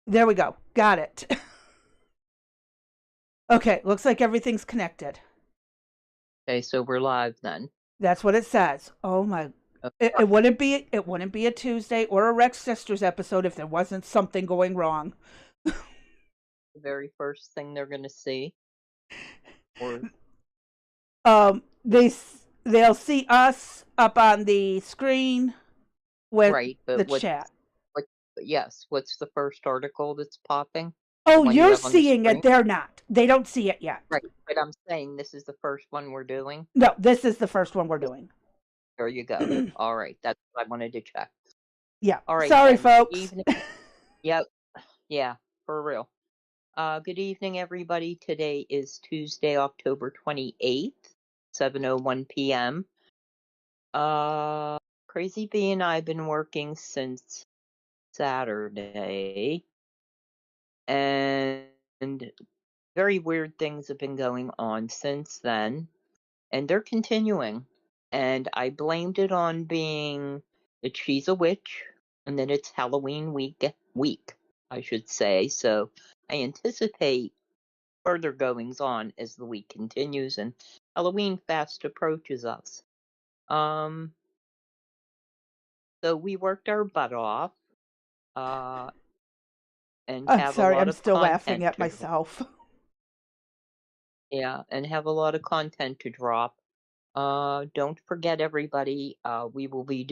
There we go. Got it. Okay, looks like everything's connected. Okay, so we're live then. That's what it says. Oh my. Uh, It wouldn't be a Tuesday or a Rex Sisters episode if there wasn't something going wrong. The very first thing they're going to see, or They'll see us up on the screen with right, but the chat. what, yes, what's the first article that's popping? The Oh, one you you're have on the seeing screen? it. They're not. They don't see it yet. Right, but I'm saying this is the first one we're doing. No, this is the first one we're doing. There you go. All right, that's what I wanted to check. Yeah. All right Sorry, then. Good folks. evening. Yep, yeah, for real. Good evening, everybody. Today is Tuesday, October 28th, 7:01 p.m. Crazy Bee and I have been working since Saturday, and very weird things have been going on since then, and they're continuing. And I blamed it on being that she's a witch, and then it's Halloween week, I should say. So I anticipate further goings on as the week continues and Halloween fast approaches us. Um, so we worked our butt off, uh, and I'm have a sorry. lot I'm of still laughing content at to drop. myself. Yeah, and have a lot of content to drop. Don't forget, everybody, we will be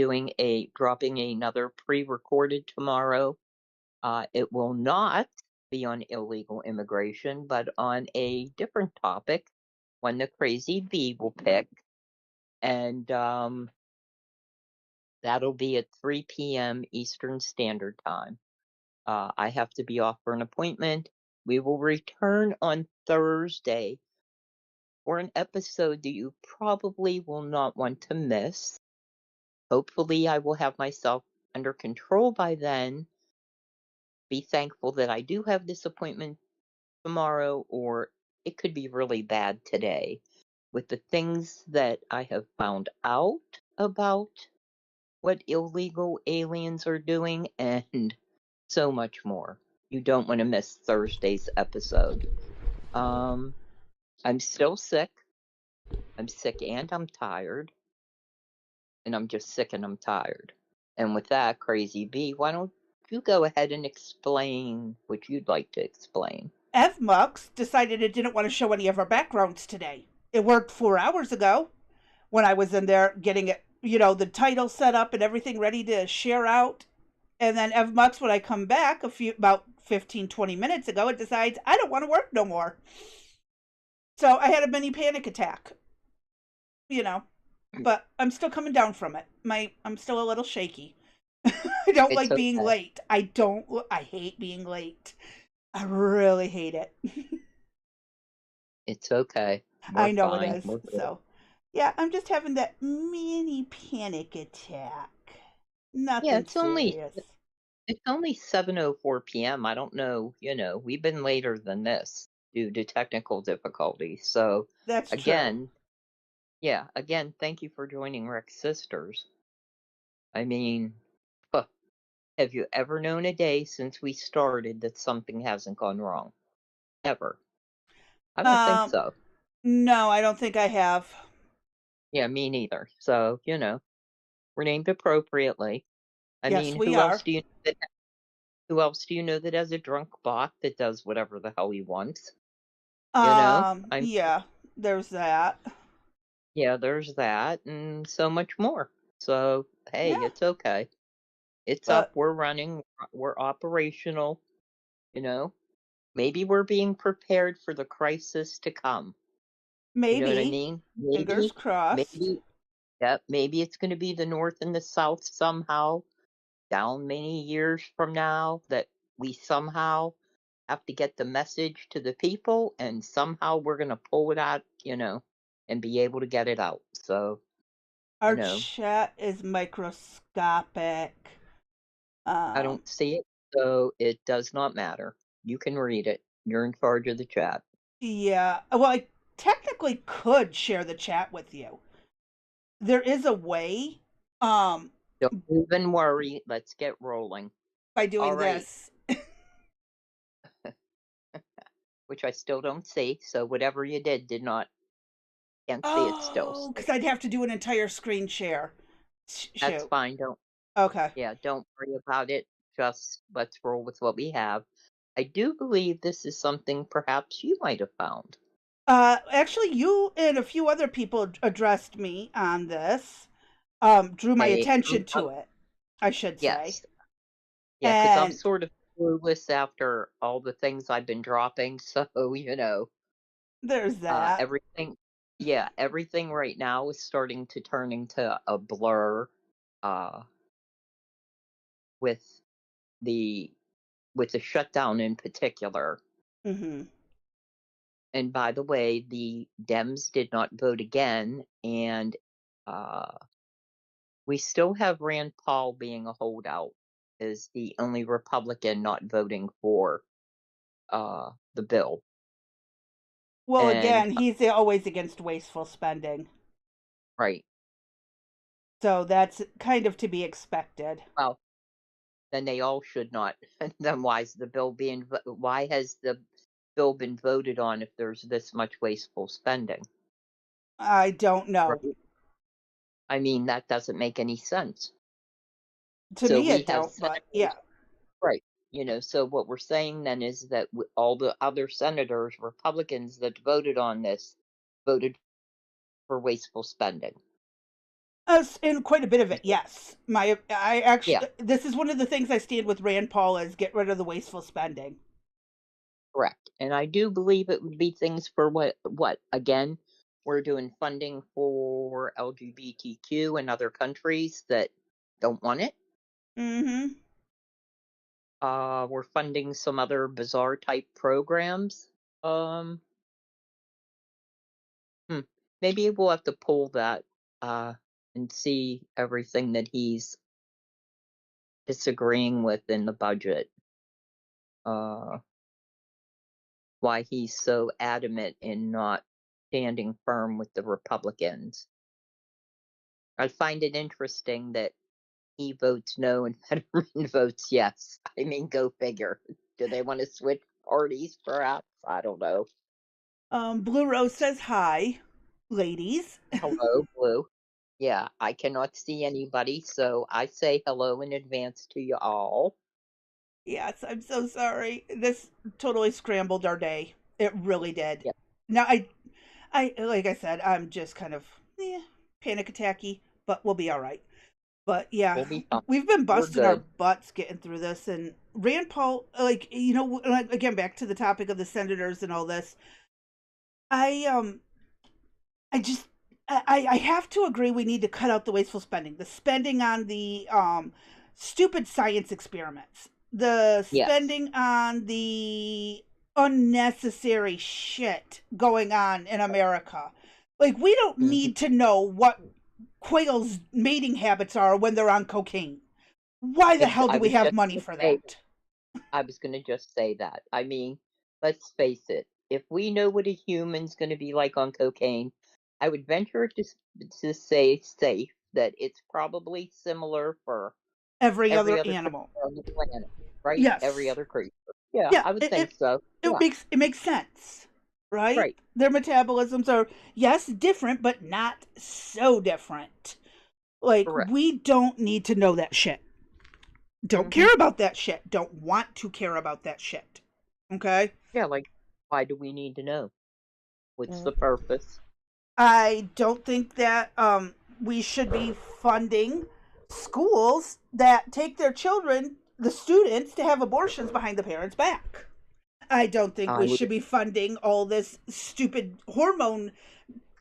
dropping another pre-recorded tomorrow. It will not be on illegal immigration, but on a different topic, one the Crazy Bee will pick. And that'll be at 3 p.m. Eastern Standard Time. I have to be off for an appointment. We will return on Thursday for an episode that you probably will not want to miss. Hopefully, I will have myself under control by then. Be thankful that I do have this appointment tomorrow, or it could be really bad today. With the things that I have found out about what illegal aliens are doing, and so much more. You don't want to miss Thursday's episode. Um, I'm still sick. I'm sick and I'm tired. And I'm just sick and I'm tired. And with that, Crazy Bee, why don't you go ahead and explain what you'd like to explain? FMUX decided it didn't want to show any of our backgrounds today. It worked 4 hours ago when I was in there getting it, the title set up and everything ready to share out. And then FMUX, when I come back about 15, 20 minutes ago, it decides I don't want to work no more. So I had a mini panic attack, you know, but I'm still coming down from it. I'm still a little shaky. I don't It's like being okay. late. I hate being late. I really hate it. It's okay. We're I know it fine. is. We're good. So, yeah, I'm just having that mini panic attack. Yeah, Nothing serious. it's only 7:04 p.m. I don't know, we've been later than this due to technical difficulties. So That's true. again, yeah, again, thank you for joining Rex Sisters. I mean, huh, have you ever known a day since we started that something hasn't gone wrong? Ever? I don't think Um, so. no, I don't think I have. Yeah, me neither. So, we're named appropriately. I Yes, mean, we are. who else do you know that has a drunk bot that does whatever the hell he wants? I'm Yeah, there's that. Yeah, there's that and so much more. So, hey, Yeah, it's okay. It's up, but we're running, we're operational, you know. Maybe we're being prepared for the crisis to come. You know what I maybe, mean? fingers crossed. Maybe, yeah, maybe it's going to be the North and the South somehow down many years from now that we somehow have to get the message to the people and somehow we're going to pull it out, and be able to get it out. So, you Our know, chat is microscopic. I Um, don't see it, so it does not matter. You can read it. You're in charge of the chat. yeah. Well, I technically could share the chat with you. There is a way, um, Don't even worry. Let's get rolling. by All doing right. this. which I still don't see. So whatever you did not, can't see it still. Oh, because I'd have to do an entire screen share. That's Shoot. fine. Don't, Okay. yeah, don't worry about it. Just let's roll with what we have. I do believe this is something perhaps you might have found. Actually, you and a few other people addressed me on this, drew my I, attention to it, I should say. yes, yeah, because I'm And sort of clueless after all the things I've been dropping. So, there's that. everything, yeah, everything right now is starting to turn into a blur, uh, with the with the shutdown in particular. Hmm. And by the way, the Dems did not vote again, and uh, we still have Rand Paul being a holdout as the only Republican not voting for the bill. Well, And again, he's always against wasteful spending. right, So that's kind of to be expected. well, then they all should not. Then why has the bill been voted on if there's this much wasteful spending? I don't know. Right. I mean, that doesn't make any sense. To So me, we it have don't, but senators, yeah. right? So what we're saying then is that all the other senators, Republicans that voted on this, voted for wasteful spending. In quite a bit of it, yes. I Yeah, actually, this is one of the things I stand with Rand Paul is get rid of the wasteful spending. correct. And I do believe it would be things for what again, we're doing funding for LGBTQ in other countries that don't want it. Mm-hmm. We're funding some other bizarre type programs. Um, hmm, maybe we'll have to pull that uh and see everything that he's disagreeing with in the budget. Uh, why he's so adamant in not standing firm with the Republicans. I find it interesting that he votes no and Fetterman votes yes. I mean, go figure. Do they want to switch parties, perhaps? I don't know. Blue Rose says hi, ladies. Hello, Blue. Yeah, I cannot see anybody, so I say hello in advance to you all. Yes, I'm so sorry. This totally scrambled our day. It really did. Yeah, Now, like I said, I'm just kind of panic attacky, but we'll be all right. But yeah, we'll be fine. we've been We're busting our good. butts getting through this. And Rand Paul, like, like, again, back to the topic of the senators and all this, I, um, I just, I have to agree we need to cut out the wasteful spending. The spending on the, stupid science experiments, the Yes. spending on the unnecessary shit going on in America. Like, we don't Hmm. need to know what quails' mating habits are when they're on cocaine. Why the hell do I we was have just money going to for say that? I was going to just say that. I mean, let's face it. If we know what a human's going to be like on cocaine, I would venture to say safe that it's probably similar for Every every other other creature animal. on the planet, right? Every Yes. other creature. Yeah, Yeah, I would think so. it Yeah, makes sense, right? right. Their metabolisms are, yes, different, but not so different. Like, Correct. we don't need to know that shit. Don't Hmm. care about that shit. Don't want to care about that shit. Okay? Yeah, like, why do we need to know? What's the purpose? I don't think that we should be funding schools that take their children, the students, to have abortions behind the parents' back. I don't think I we would, should be funding all this stupid hormone.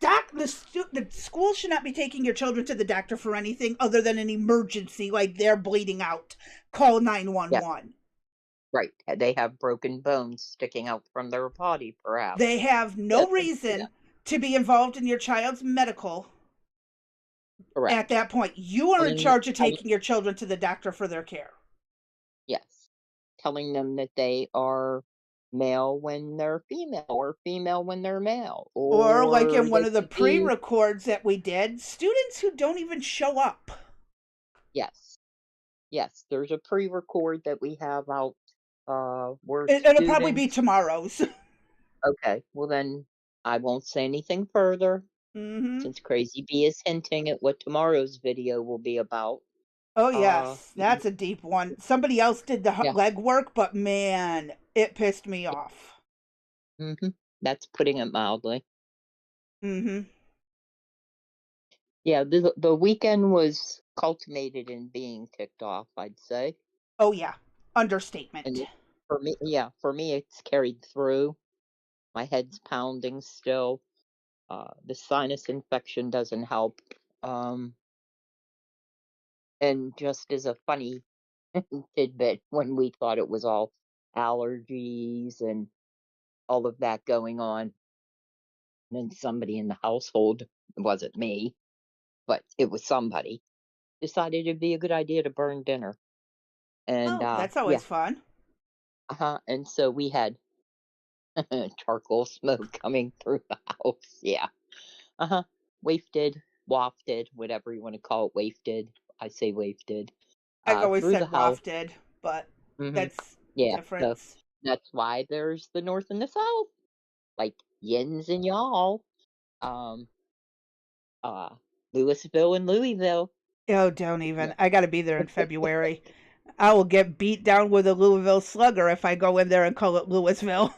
The school should not be taking your children to the doctor for anything other than an emergency, like they're bleeding out. Call yeah, 911. right. They have broken bones sticking out from their body, They perhaps. have Yes, no yeah, reason to be involved in your child's medical at correct. that point. You are in Telling, charge of telling taking your children to the doctor for their care. Yes. Telling them that they are male when they're female, or female when they're male, Or, like or in one they of the could pre be, records that we did, students who don't even show up. yes, yes, there's a pre record that we have out where It'll probably be students, tomorrow's. Okay, well then I won't say anything further Mm-hmm. since Crazy Bee is hinting at what tomorrow's video will be about. Oh, yes. Yeah, That's a deep one. Somebody else did the yeah, legwork, but man, it pissed me off. hmm that's putting it mildly. Mm-hmm. Yeah, the weekend was culminated in being ticked off, I'd say. Oh, yeah. And Understatement. for me, yeah, for me, it's carried through. My head's pounding still. The sinus infection doesn't help. Um, and just as a funny tidbit, when we thought it was all allergies and all of that going on, and then somebody in the household, it wasn't me, but it was somebody, decided it'd be a good idea to burn dinner. And Oh, that's yeah, always fun. and so we had charcoal smoke coming through the house. Yeah. Uh-huh. Wafted, wafted, whatever you want to call it, wafted. I say wafted. I've always Through the said house. wafted, but Hmm. that's Yeah. So difference. that's why there's the north and the south, like yins and y'all. Um, uh, Louisville and Louisville. Oh, don't Yeah, even. I got to be there in February. I will get beat down with a Louisville Slugger if I go in there and call it Louisville.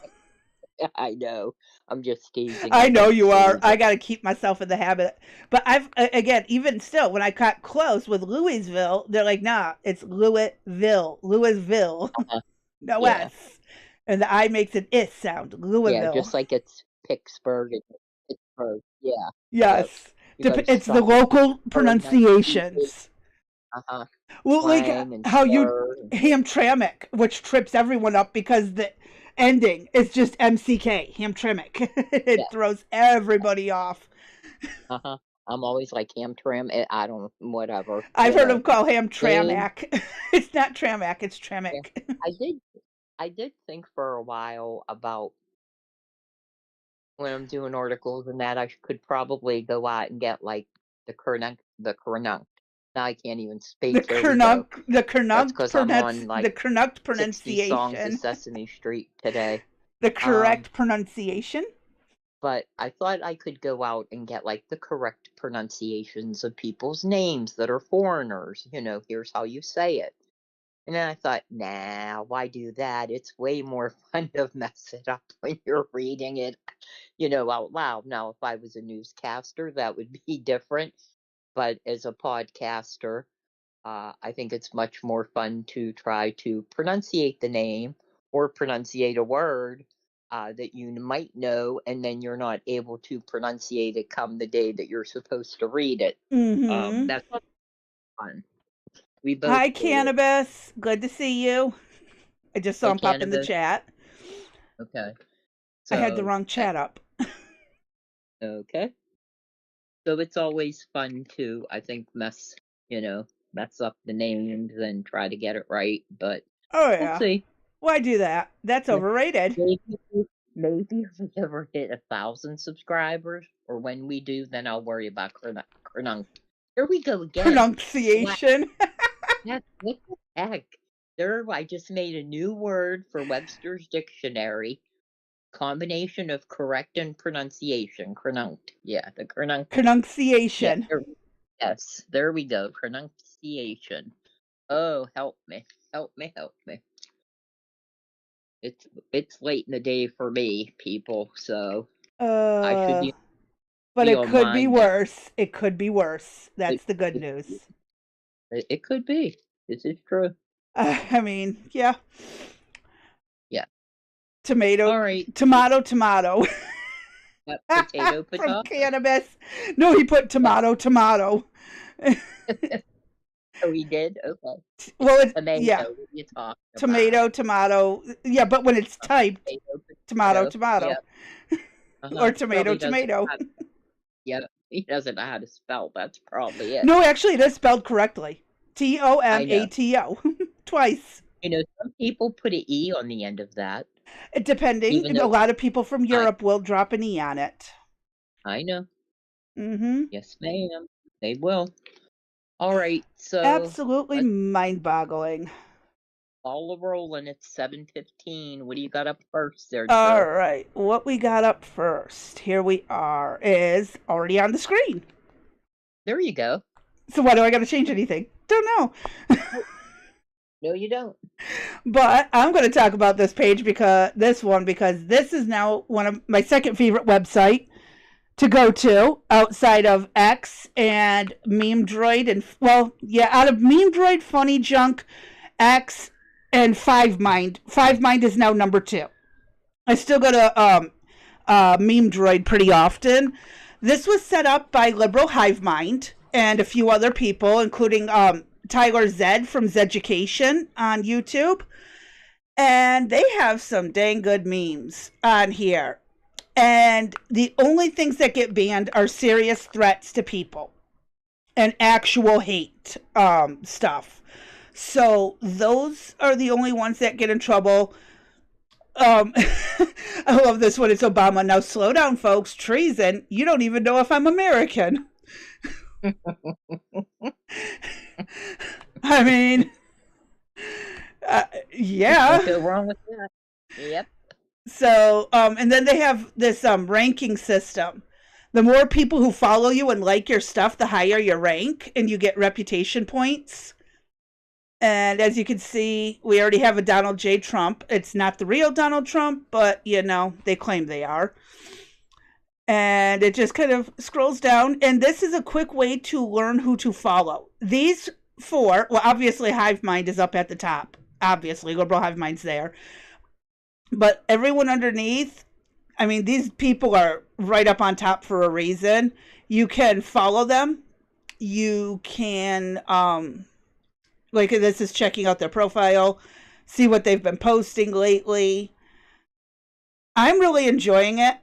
I know. I'm just teasing. I I know meant you are. I Louisville. got to keep myself in the habit. But again, even still, when I got close with Louisville, they're like, nah, it's Louisville. Louisville. Uh, No yeah, S. And the I makes an is sound. yeah. Louisville. Just like it's Pittsburgh and Pittsburgh. Yeah. Yep. Yes. You got to It's the stop the local pronunciation. pronunciations. Uh-huh. Well, like Slang and how you slur. Hamtramck, which trips everyone up because the ending is just MCK, Hamtramck. Yeah. It throws everybody off. Uh-huh. I'm always like Hamtram. I don't, whatever, I've heard them call Lib. Hamtramck. It's not Tramack, it's Yeah. Tramick. I did, I did think for a while about when I'm doing articles and that I could probably go out and get like the Kernunk. Now I can't even speak. There we go. That's because I'm on The like Kernunked 60 songs of pronunciation. Sesame Street today. The Um, correct pronunciation. but I thought I could go out and get like the correct pronunciations of people's names that are foreigners. Here's how you say it. And then I thought, nah, why do that? It's way more fun to mess it up when you're reading it, out loud. Now, if I was a newscaster, that would be different. But as a podcaster, I think it's much more fun to try to pronunciate the name or pronunciate a word that you might know, and then you're not able to pronunciate it come the day that you're supposed to read it. Mm-hmm. That's fun. We both Hi, hate it. Cannabis. Good to see you. I just saw Hey, him pop in the cannabis. chat. Okay. I had the So, wrong chat up. okay. So it's always fun to, I think, mess up the names and try to get it right, but Oh, we'll yeah. see. Why do that? That's Yeah. overrated. Maybe, maybe if we ever hit 1,000 subscribers, or when we do, then I'll worry about Cronunk. Here we go again. What? Pronunciation. What the heck? I just made a new word for Webster's dictionary. Combination of correct and pronunciation. Cronunk. Yeah, the Cronunk. Yeah, Pronunciation. yes, there we go. Pronunciation. Oh, help me. Help me, help me. It's late in the day for me, people, so I should Uh, but be it on could be my game. worse. It could be worse. It, That's the good it, news. it could be. This is true. I mean, yeah. Yeah. Tomato, All right. tomato, tomato. Potato, From potato. cannabis. No, he put Yeah. tomato, tomato. Oh, he did? Okay. It's Well, tomato. yeah. What are you talking about? Tomato, tomato. Yeah, but when it's typed, Potato, tomato, potato. tomato. Yeah. Or He tomato, probably doesn't tomato. yeah, he doesn't know how to spell. That's probably it. No, actually, it is spelled correctly. I know. Tomato. Twice. Some people put an E on the end of that, even Depending, a though lot of people from I Europe will drop an E on it. I know. Mm-hmm. Yes, ma'am. They will. All right, so Absolutely let's mind-boggling. all rolling. It's 7:15. What do you got up first there, All girl? right, what we got up first, here we are, is already on the screen. There you go. So why do I got to change anything? Don't know. Oh, no, you don't. But I'm going to talk about this page because this is now one of my second favorite website to go to outside of X and Meme Droid and out of Meme Droid, Funny Junk, X, and Five Mind. Five Mind is now number 2. I still go to Meme Droid pretty often. This was set up by Liberal Hive Mind and a few other people, including Tyler Zed from Zeducation on YouTube. And they have some dang good memes on here. And the only things that get banned are serious threats to people and actual hate stuff. So those are the only ones that get in trouble. I love this one. It's Obama. Now slow down, folks. Treason. You don't even know if I'm American. I mean, yeah. Can't go wrong with that. Yep. So, and then they have this ranking system. The more people who follow you and like your stuff, the higher your rank, and you get reputation points. And as you can see, we already have a Donald J. Trump. It's not the real Donald Trump, but, they claim they are. And it just kind of scrolls down. And this is a quick way to learn who to follow. These 4, well, obviously Hive Mind is up at the top. Obviously, Liberal Hive Mind's there. But everyone underneath, I mean, these people are right up on top for a reason. You can follow them. You can... like this is checking out their profile, see what they've been posting lately. I'm really enjoying it.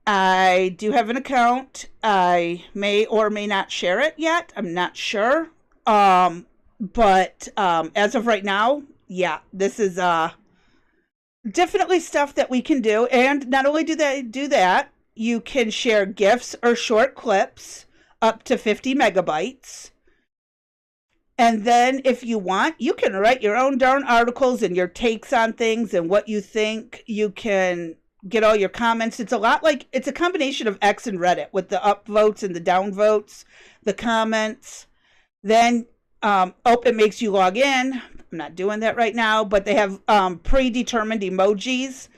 I do have an account. I may or may not share it yet. I'm not sure. But as of right now, yeah, this is definitely stuff that we can do. And not only do they do that, you can share GIFs or short clips up to 50 megabytes. And then if you want, you can write your own darn articles and your takes on things and what you think. You can get all your comments. It's a combination of X and Reddit with the upvotes and the downvotes, the comments. Then, it makes you log in. I'm not doing that right now, but they have predetermined emojis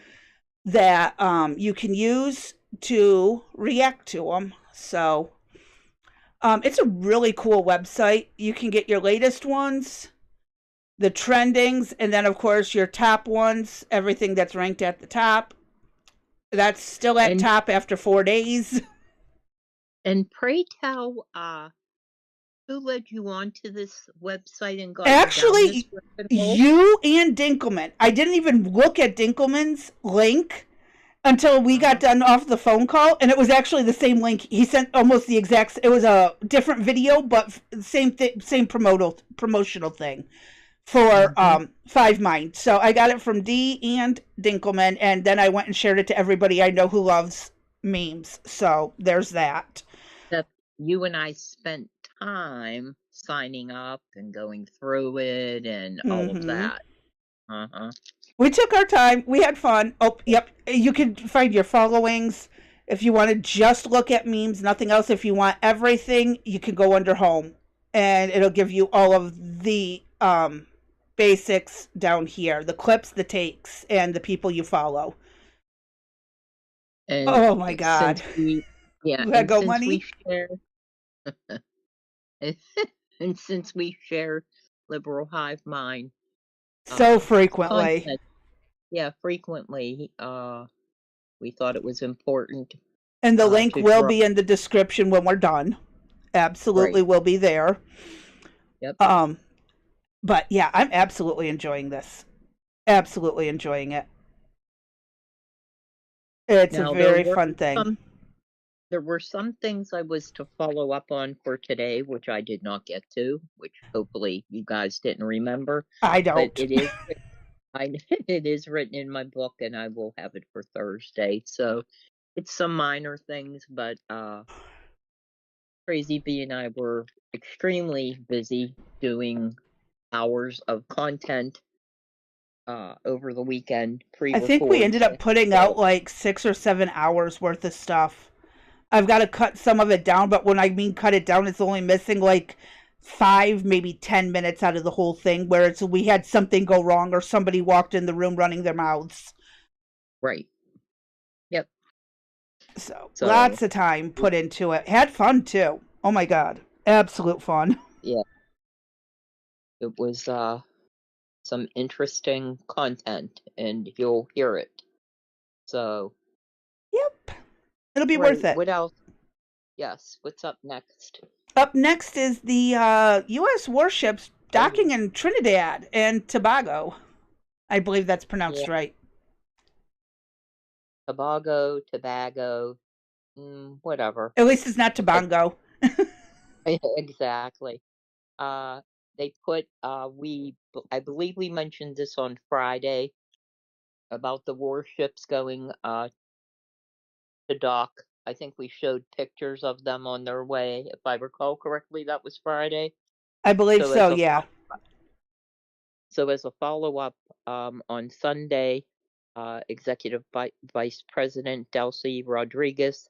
that you can use to react to them. So... it's a really cool website. You can get your latest ones, the trendings, and then, of course, your top ones, everything that's ranked at the top. That's still at top after 4 days. And pray tell, who led you on to this website and got Actually, you down this you and Dinkelman. I didn't even look at Dinkelman's link until we got done off the phone call, and it was actually the same link. He sent almost the exact... It was a different video, but same promotional thing for Five Mind. So I got it from D and Dinkelman, and then I went and shared it to everybody I know who loves memes. So there's that. That you and I spent time signing up and going through it and all of that. We took our time. We had fun. Oh, yep. You can find your followings if you want to just look at memes, nothing else. If you want everything, you can go under home and it'll give you all of the basics down here, the clips, the takes, and the people you follow. And oh my God. And go since money. We share, and since we share Liberal Hive Mind so frequently. Content, frequently, we thought it was important. And the link will be in the description when we're done. Absolutely will be there. Yep. But yeah, I'm absolutely enjoying this. Absolutely enjoying it. It's a very fun thing. There were some things I was to follow up on for today, which I did not get to, which hopefully you guys didn't remember. I don't. But it is written in my book, and I will have it for Thursday. So it's some minor things, but Crazy Bee and I were extremely busy doing hours of content over the weekend, I think we pre-record. ended up putting out like 6 or 7 hours worth of stuff. I've got to cut some of it down, but when I mean cut it down, it's only missing like 5, maybe 10 minutes out of the whole thing where it's we had something go wrong or somebody walked in the room running their mouths. Right. Yep. So So lots of time put into it. Had fun too. Oh my god, absolute fun. yeah, it was some interesting content, and you'll hear it. So Yep, it'll be worth great. it. What else? Yes. What's up next? Up next is the U.S. warships Oh yeah. docking in Trinidad and Tobago. I believe that's pronounced Yeah. right. Tobago, whatever. At least it's not It, Tobago. exactly. They put I believe we mentioned this on Friday about the warships going to dock. I think we showed pictures of them on their way. If I recall correctly, that was Friday. I believe So as so, a yeah. follow-up, on Sunday, Executive Vice President Delcy Rodriguez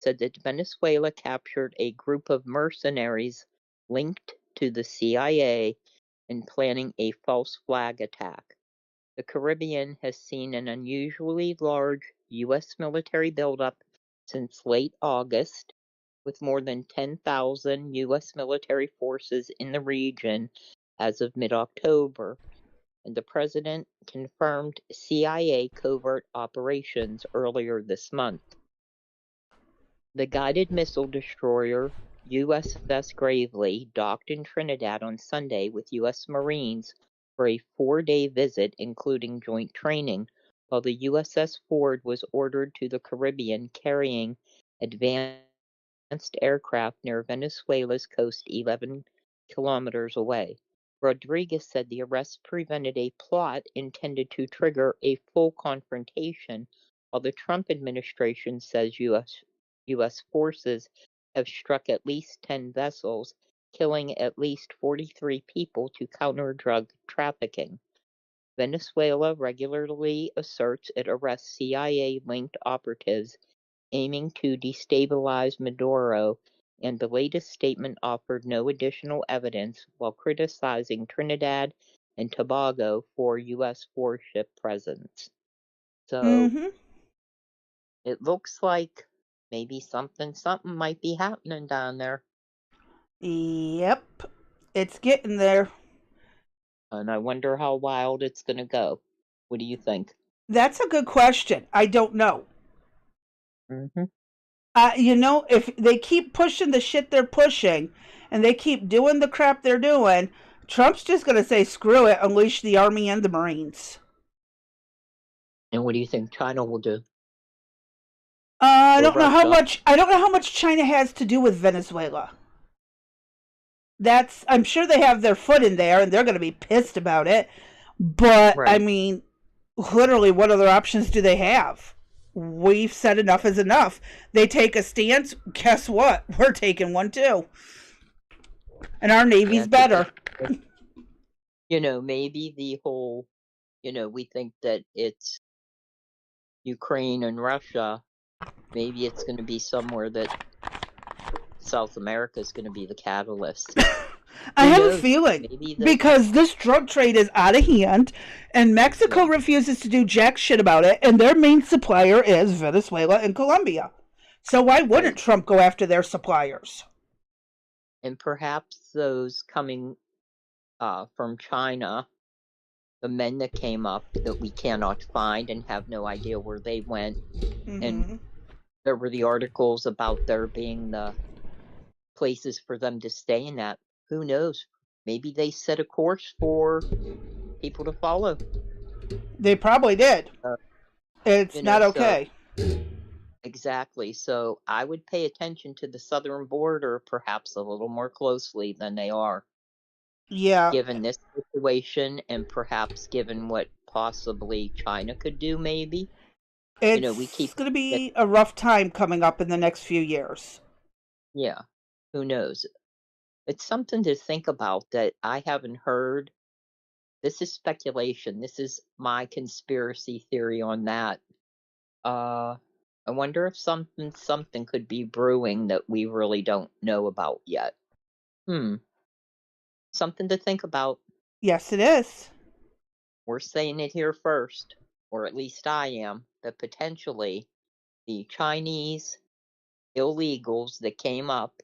said that Venezuela captured a group of mercenaries linked to the CIA in planning a false flag attack. The Caribbean has seen an unusually large U.S. military buildup since late August, with more than 10,000 U.S. military forces in the region as of mid-October, and the president confirmed CIA covert operations earlier this month. The guided missile destroyer USS Gravely docked in Trinidad on Sunday with U.S. Marines for a 4-day visit including joint training, while the USS Ford was ordered to the Caribbean carrying advanced aircraft near Venezuela's coast 11 kilometers away. Rodriguez said the arrest prevented a plot intended to trigger a full confrontation, while the Trump administration says U.S. forces have struck at least 10 vessels, killing at least 43 people to counter drug trafficking. Venezuela regularly asserts it arrests CIA-linked operatives aiming to destabilize Maduro, and the latest statement offered no additional evidence while criticizing Trinidad and Tobago for U.S. warship presence. So Mm-hmm. it looks like maybe something might be happening down there. Yep. It's getting there. And I wonder how wild it's going to go. What do you think? That's a good question. I don't know. Mm-hmm. If they keep pushing the shit they're pushing and they keep doing the crap they're doing, Trump's just going to say, screw it, unleash the Army and the Marines. And what do you think China will do? I Or don't know how Russia? much. I don't know how much China has to do with Venezuela. I'm sure they have their foot in there, and they're going to be pissed about it. But I Right. mean, literally, what other options do they have? We've said enough is enough. They take a stance. Guess what? We're taking one too, and our Yeah, Navy's better. maybe the whole, we think that it's Ukraine and Russia. Maybe it's going to be somewhere that South America is going to be the catalyst. I Who have a knows? feeling Maybe because this drug trade is out of hand, and Mexico yeah, refuses to do jack shit about it, and their main supplier is Venezuela and Colombia. So why wouldn't right. Trump go after their suppliers? And perhaps those coming from China, the men that came up that we cannot find and have no idea where they went. And Mm-hmm. there were the articles about there being the places for them to stay in that. Who knows? Maybe they set a course for people to follow. They probably did. Uh, It's not so okay. exactly. So I would pay attention to the southern border perhaps a little more closely than they are, Yeah, given this situation and perhaps given what possibly China could do, maybe. We it's keep going to that, be a rough time coming up in the next few years. yeah, who knows? It's something to think about that I haven't heard This is speculation. This is my conspiracy theory on that. I wonder if something could be brewing that we really don't know about yet. Something to think about. Yes, it is. We're saying it here first, or at least I am, that potentially the Chinese illegals that came up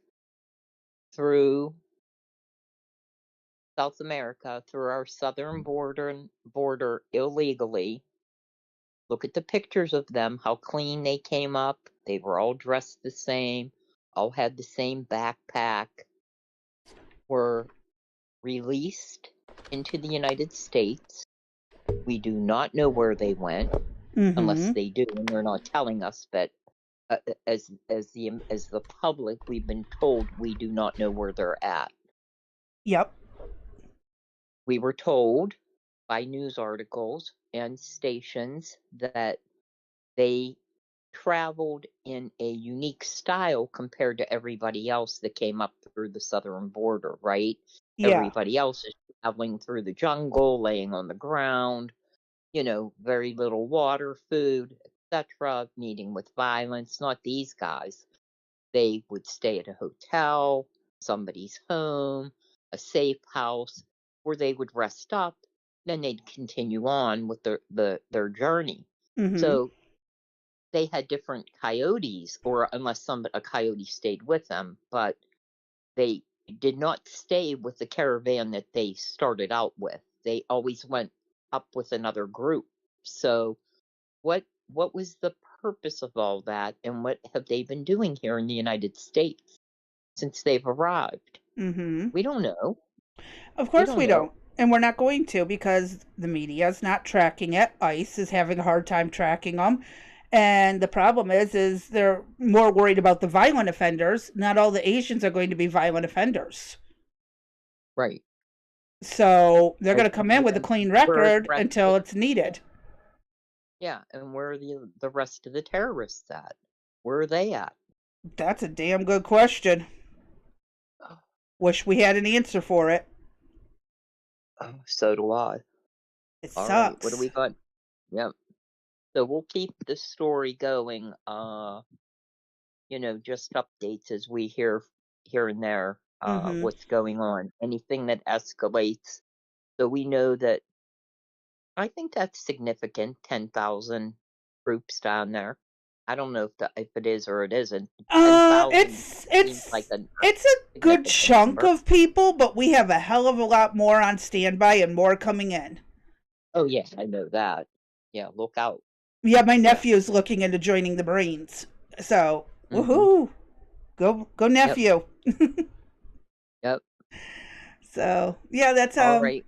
through South America, through our southern border illegally. Look at the pictures of them, how clean they came up. They were all dressed the same, all had the same backpack, were released into the United States. We do not know where they went, unless they do, and they're not telling us. But as the public, we've been told we do not know where they're at. Yep. We were told by news articles and stations that they traveled in a unique style compared to everybody else that came up through the southern border, right? Yeah. Everybody else is traveling through the jungle, laying on the ground, very little water, food, etc., meeting with violence. Not these guys. They would stay at a hotel, somebody's home, a safe house, where they would rest up, then they'd continue on with their journey. So they had different coyotes, or unless a coyote stayed with them, but they did not stay with the caravan that they started out with. They always went up with another group. So what was the purpose of all that, and what have they been doing here in the United States since they've arrived? We don't know. Of course we don't. And we're not going to, because the media is not tracking it. ICE is having a hard time tracking them. And the problem is they're more worried about the violent offenders. Not all the Asians are going to be violent offenders. Right. So they're going to come in with a clean record until it's needed. Yeah, and where are the rest of the terrorists at? Where are they at? That's a damn good question. Wish we had an answer for it. Oh, so do I. It All sucks. right, what do we got? Yep. So we'll keep the story going. Just updates as we hear here and there what's going on. Anything that escalates. So we know that. I think that's significant. 10,000 troops down there. I don't know if it is or it isn't. 10,000 it's like it's a good chunk of people, but we have a hell of a lot more on standby and more coming in. Oh yes, I know that. Yeah, look out. Yeah, my nephew's looking into joining the Marines. So, woohoo! Go nephew. Yep. So, yeah, that's all right.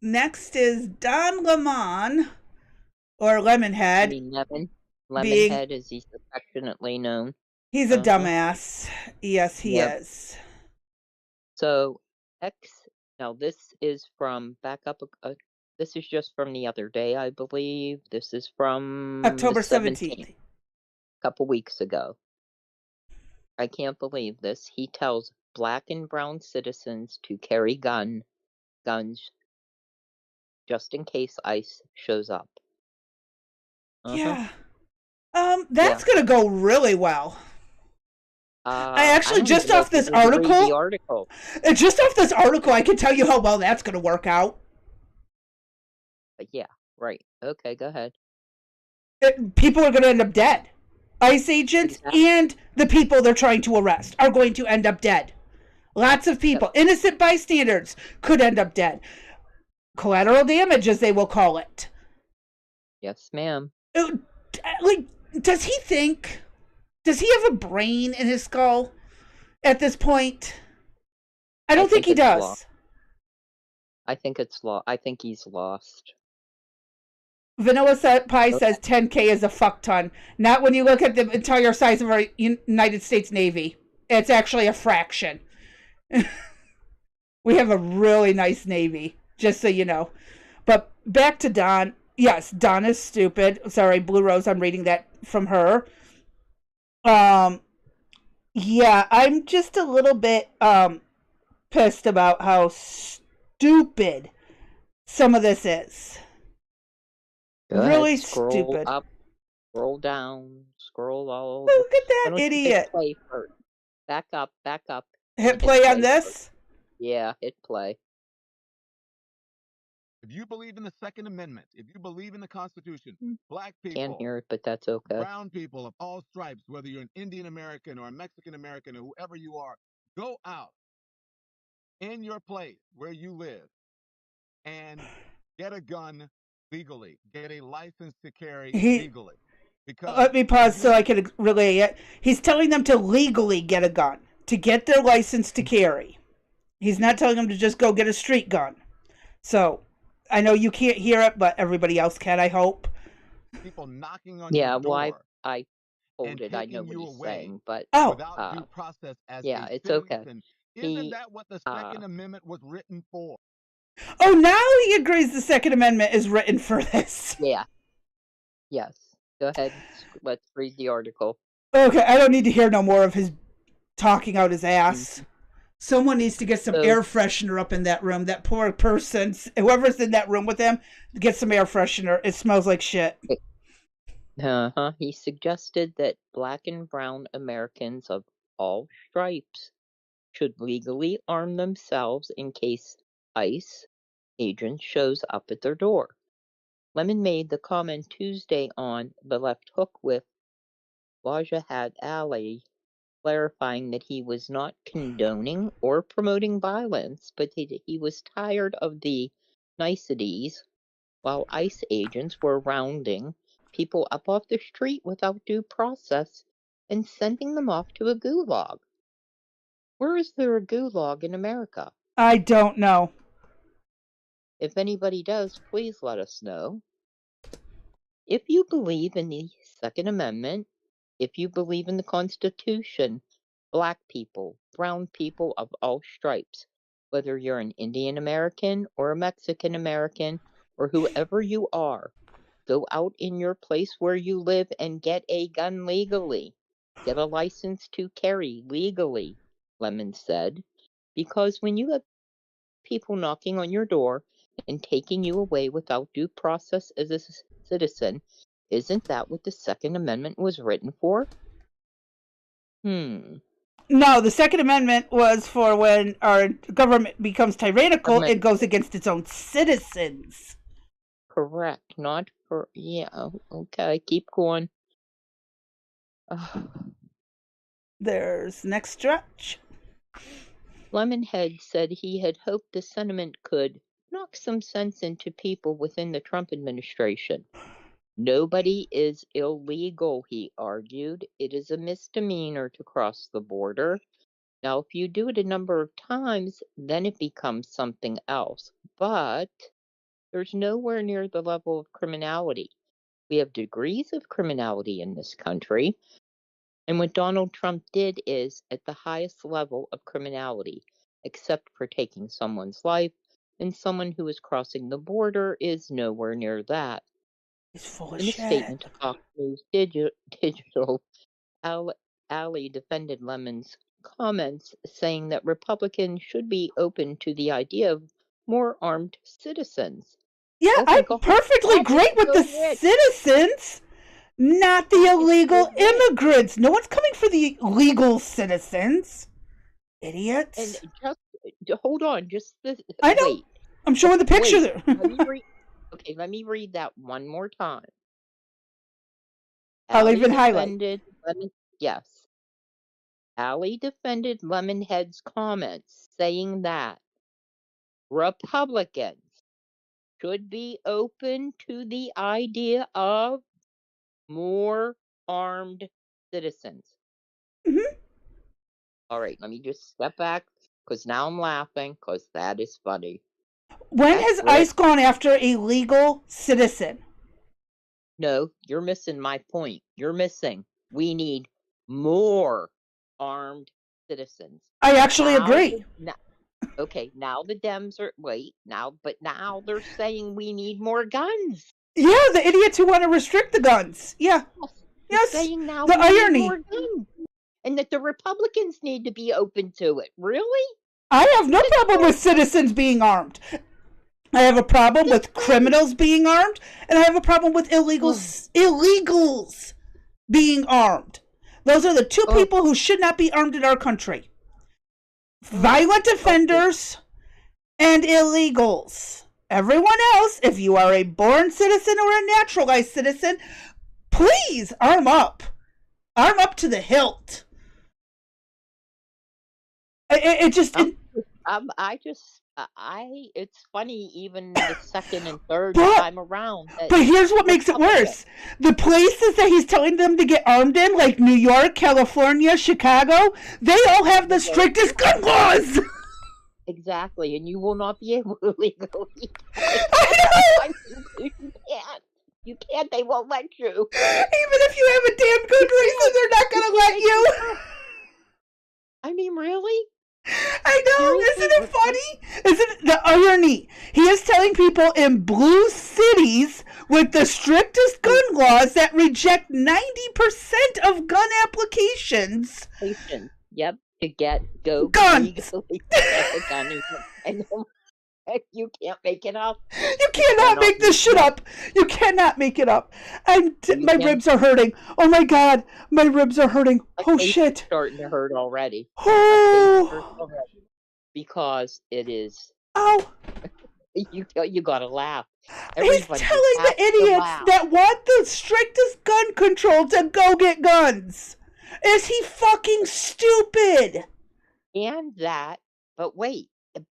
Next is Don Lemon, or Lemonhead. I mean, Lemonhead, as he's affectionately known. He's a dumbass. Yes, he is. So, now this is from this is just from the other day, I believe. This is from October 17th. A couple weeks ago. I can't believe this. He tells black and brown citizens to carry guns just in case ICE shows up. Yeah. That's gonna go really well. I actually just off this article. Just off this article, I can tell you how well that's gonna work out. Yeah, right. Okay, go ahead. People are gonna end up dead. ICE agents and the people they're trying to arrest are going to end up dead. Lots of people, innocent bystanders, could end up dead. Collateral damage, as they will call it. Yes, ma'am. Does he have a brain in his skull at this point? I don't think he does. Lost. I think it's lost. I think he's lost. Vanilla Pie says 10K is a fuck ton. Not when you look at the entire size of our United States Navy. It's actually a fraction. We have a really nice Navy, just so you know. But back to Don. Yes, Don is stupid. Sorry, Blue Rose, I'm reading that from her. Yeah, I'm just a little bit pissed about how stupid some of this is. Go Really ahead, scroll stupid. up, scroll down, scroll all over. Look at that Why don't you idiot. hit play first? Back up, Hit and play on this? first. Yeah, hit play. If you believe in the Second Amendment, if you believe in the Constitution, black people, Can't hear it, but that's okay. brown people of all stripes, whether you're an Indian American or a Mexican American or whoever you are, go out in your place where you live and get a gun legally, get a license to carry legally. Because let me pause so I can relay it. He's telling them to legally get a gun, to get their license to carry. He's not telling them to just go get a street gun. So, I know you can't hear it, but everybody else can, I hope. People knocking on your door. Yeah, well, I told it. I know what he's saying, but without due process as yeah, a it's citizen. okay. Isn't that what the Second Amendment was written for? Oh, now he agrees the Second Amendment is written for this. Yeah. Yes. Go ahead. Let's read the article. Okay, I don't need to hear no more of his talking out his ass. Mm-hmm. Someone needs to get some air freshener up in that room. That poor person, whoever's in that room with him, get some air freshener. It smells like shit. He suggested that black and brown Americans of all stripes should legally arm themselves in case ICE agent shows up at their door. Lemon made the comment Tuesday on The Left Hook with Wajahad Ali, clarifying that he was not condoning or promoting violence, but he was tired of the niceties while ICE agents were rounding people up off the street without due process and sending them off to a gulag. Where is there a gulag in America? I don't know. If anybody does, please let us know. If you believe in the Second Amendment, if you believe in the Constitution, black people, brown people of all stripes, whether you're an Indian American or a Mexican American or whoever you are, go out in your place where you live and get a gun legally. Get a license to carry legally, Lemon said, because when you have people knocking on your door and taking you away without due process as a citizen, isn't that what the Second Amendment was written for? No, the Second Amendment was for when our government becomes tyrannical, it goes against its own citizens. Correct. Not for... Yeah, okay. Keep going. There's next stretch. Lemonhead said he had hoped the sentiment could knock some sense into people within the Trump administration. Nobody is illegal, he argued. It is a misdemeanor to cross the border. Now, if you do it a number of times, then it becomes something else. But there's nowhere near the level of criminality. We have degrees of criminality in this country. And what Donald Trump did is at the highest level of criminality, except for taking someone's life, and someone who is crossing the border is nowhere near that. He's full of in a shit. Statement to Fox News Digital, Ali defended Lemon's comments, saying that Republicans should be open to the idea of more armed citizens. Yeah, I'm perfectly great with the citizens, not the illegal immigrants. No one's coming for the legal citizens. Idiots. And just hold on, just I know. Wait. I'm showing the picture there. Let me read that one more time. I'll even highlight. Yes. Ali defended Lemonhead's comments, saying that Republicans should be open to the idea of more armed citizens. Mm-hmm. All right, let me just step back, because now I'm laughing, because that is funny. When has ICE gone after a legal citizen? No, you're missing my point. You're missing. We need more armed citizens. I actually agree. Okay, now the Dems are but now they're saying we need more guns. Yeah, the idiots who want to restrict the guns. Yeah. Yes. Saying now the irony. Need more guns. And that the Republicans need to be open to it. Really? I have no problem with citizens being armed. I have a problem with criminals being armed, and I have a problem with illegals being armed. Those are the two people who should not be armed in our country. Violent offenders and illegals. Everyone else, if you are a born citizen or a naturalized citizen, please arm up. Arm up to the hilt. It's funny even the second and third time around. But here's what makes it worse. The places that he's telling them to get armed in, like New York, California, Chicago, they all have the strictest gun laws. Exactly, and you will not be able to legally. I know. You can't. They won't let you. Even if you have a damn good reason, they're not going to let you. I mean, really? I know. Isn't it funny? Isn't it the irony? He is telling people in blue cities with the strictest gun laws that reject 90% of gun applications. Yep, to go guns. Legally get a gun. And you can't make it up. You cannot make this shit up. You cannot make it up. And my ribs are hurting. Oh my God, my ribs are hurting. Oh shit. Starting to hurt already. Oh. Because it is. Oh. You gotta laugh. He's telling the idiots that want the strictest gun control to go get guns. Is he fucking stupid? And that, but wait.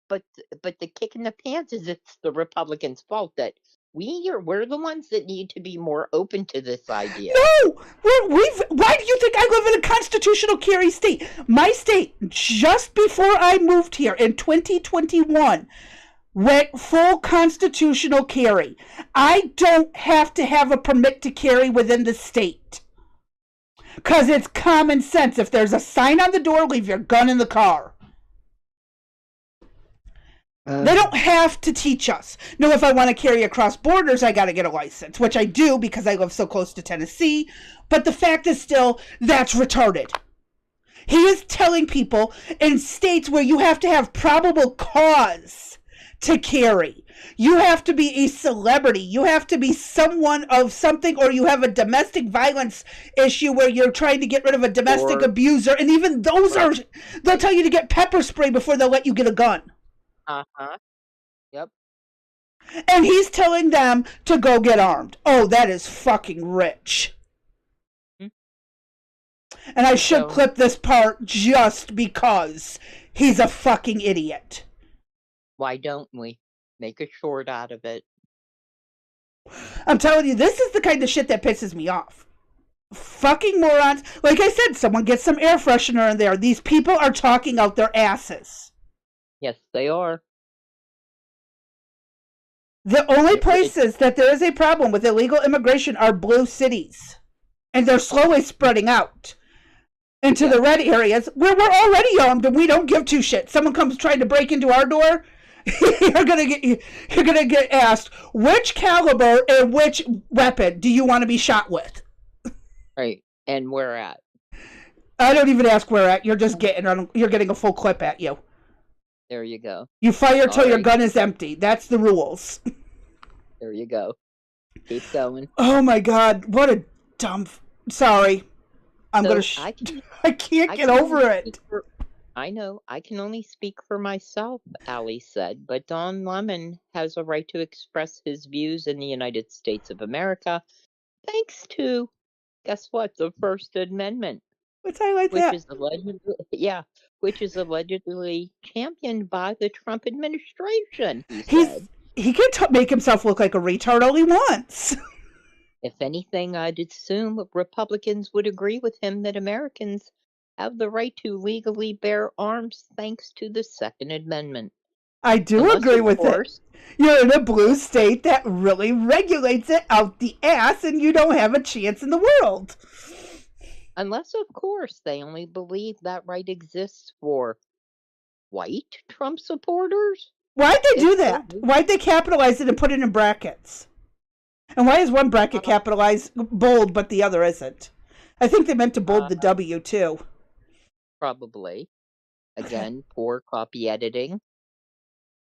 But the kick in the pants is it's the Republicans' fault that we're the ones that need to be more open to this idea. No, why do you think I live in a constitutional carry state? My state, just before I moved here in 2021, went full constitutional carry. I don't have to have a permit to carry within the state. Because it's common sense. If there's a sign on the door, leave your gun in the car. They don't have to teach us. No, if I want to carry across borders, I got to get a license, which I do because I live so close to Tennessee. But the fact is still, that's retarded. He is telling people in states where you have to have probable cause to carry. You have to be a celebrity. You have to be someone of something, or you have a domestic violence issue where you're trying to get rid of a domestic abuser. And even those they'll tell you to get pepper spray before they'll let you get a gun. Yep. And he's telling them to go get armed. Oh, that is fucking rich. And I should clip this part just because he's a fucking idiot. Why don't we make a short out of it? I'm telling you, this is the kind of shit that pisses me off. Fucking morons. Like I said, someone get some air freshener in there. These people are talking out their asses. Yes, they are. The only places that there is a problem with illegal immigration are blue cities. And they're slowly spreading out into the red areas where we're already armed and we don't give two shits. Someone comes trying to break into our door, you're gonna get asked which caliber and which weapon do you want to be shot with? Right. And where at? I don't even ask where at. You're just getting a full clip at you. There you go. You fire till your gun is empty. That's the rules. There you go. Keep going. Oh my God. What a dumb... Sorry. I can't get over it. I know. I can only speak for myself, Allie said, but Don Lemon has a right to express his views in the United States of America thanks to, guess what, the First Amendment. Let's highlight that. Which is allegedly championed by the Trump administration, he said. He can make himself look like a retard all he wants. If anything, I'd assume Republicans would agree with him that Americans have the right to legally bear arms thanks to the Second Amendment. I do agree with it. You're in a blue state that really regulates it out the ass and you don't have a chance in the world. Unless, of course, they only believe that right exists for white Trump supporters. Why'd they do that? Why'd they capitalize it and put it in brackets? And why is one bracket capitalized bold but the other isn't? I think they meant to bold the W too. Probably. Again, poor copy editing.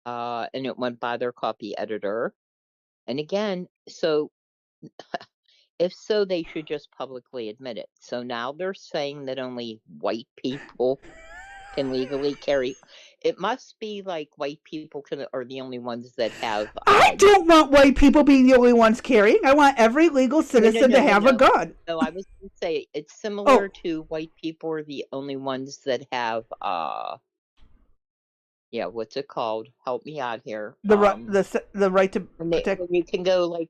and it went by their copy editor. And again, so if so, they should just publicly admit it. So now they're saying that only white people can legally carry. It must be like white people are the only ones that have. I don't want white people being the only ones carrying. I want every legal citizen to have a gun. No, I was going to say it's similar to white people are the only ones that have. Yeah, what's it called? Help me out here. The right to protect. You can go like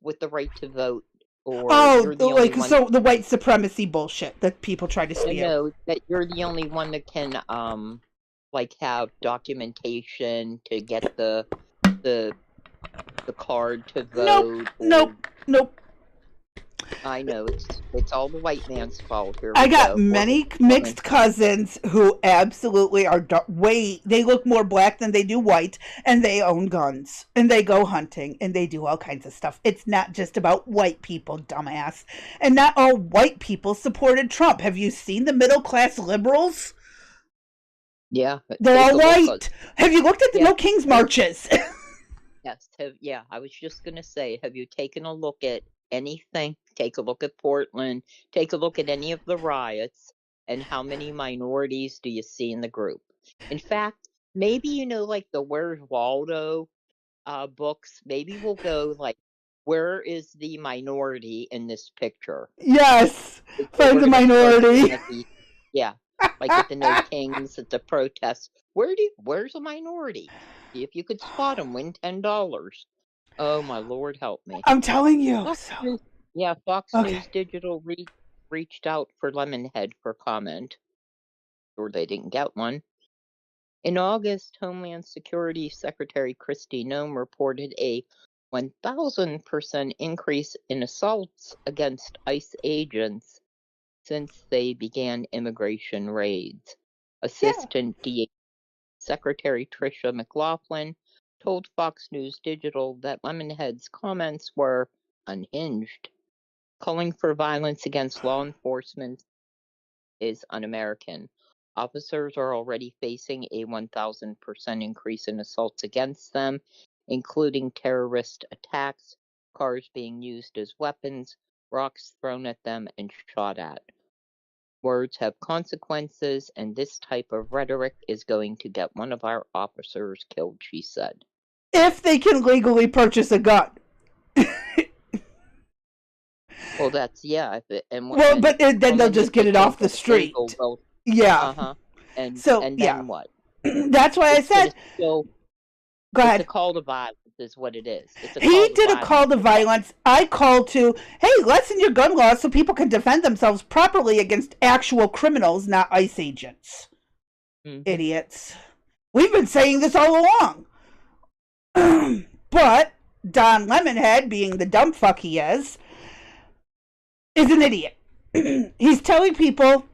with the right to vote. Or like so the white supremacy bullshit that people try to spew. No, that you're the only one that can like have documentation to get the card to vote. Nope. I know it's all the white man's fault here. I got many mixed cousins who absolutely are they look more black than they do white, and they own guns, and they go hunting, and they do all kinds of stuff. It's not just about white people, dumbass. And not all white people supported Trump. Have you seen the middle class liberals? Yeah. They're all white. Have you looked at the No Kings marches? Yes. I was just going to say, have you taken a look at anything? Take a look at Portland. Take a look at any of the riots, and how many minorities do you see in the group? In fact, maybe like the Where's Waldo books. Maybe we'll go like, where is the minority in this picture? Yes, find the minority. Like at the No Kings, at the protests. Where's a minority? See if you could spot them. Win $10. Oh my Lord, help me! I'm telling you. Fox News Digital reached out for Lemonhead for comment. Or they didn't get one. In August, Homeland Security Secretary Kristi Noem reported a 1,000% increase in assaults against ICE agents since they began immigration raids. Assistant DA Secretary Tricia McLaughlin told Fox News Digital that Lemonhead's comments were unhinged. Calling for violence against law enforcement is un-American. Officers are already facing a 1,000% increase in assaults against them, including terrorist attacks, cars being used as weapons, rocks thrown at them and shot at. Words have consequences, and this type of rhetoric is going to get one of our officers killed, she said. If they can legally purchase a gun. Well, that's, then they'll just get it off the street. And then what? That's why I said... Go ahead. It's a call to violence is what it is. He did a call to violence. I called to, hey, lessen your gun laws so people can defend themselves properly against actual criminals, not ICE agents. Mm-hmm. Idiots. We've been saying this all along. But Don Lemonhead, being the dumb fuck he is an idiot. He's telling people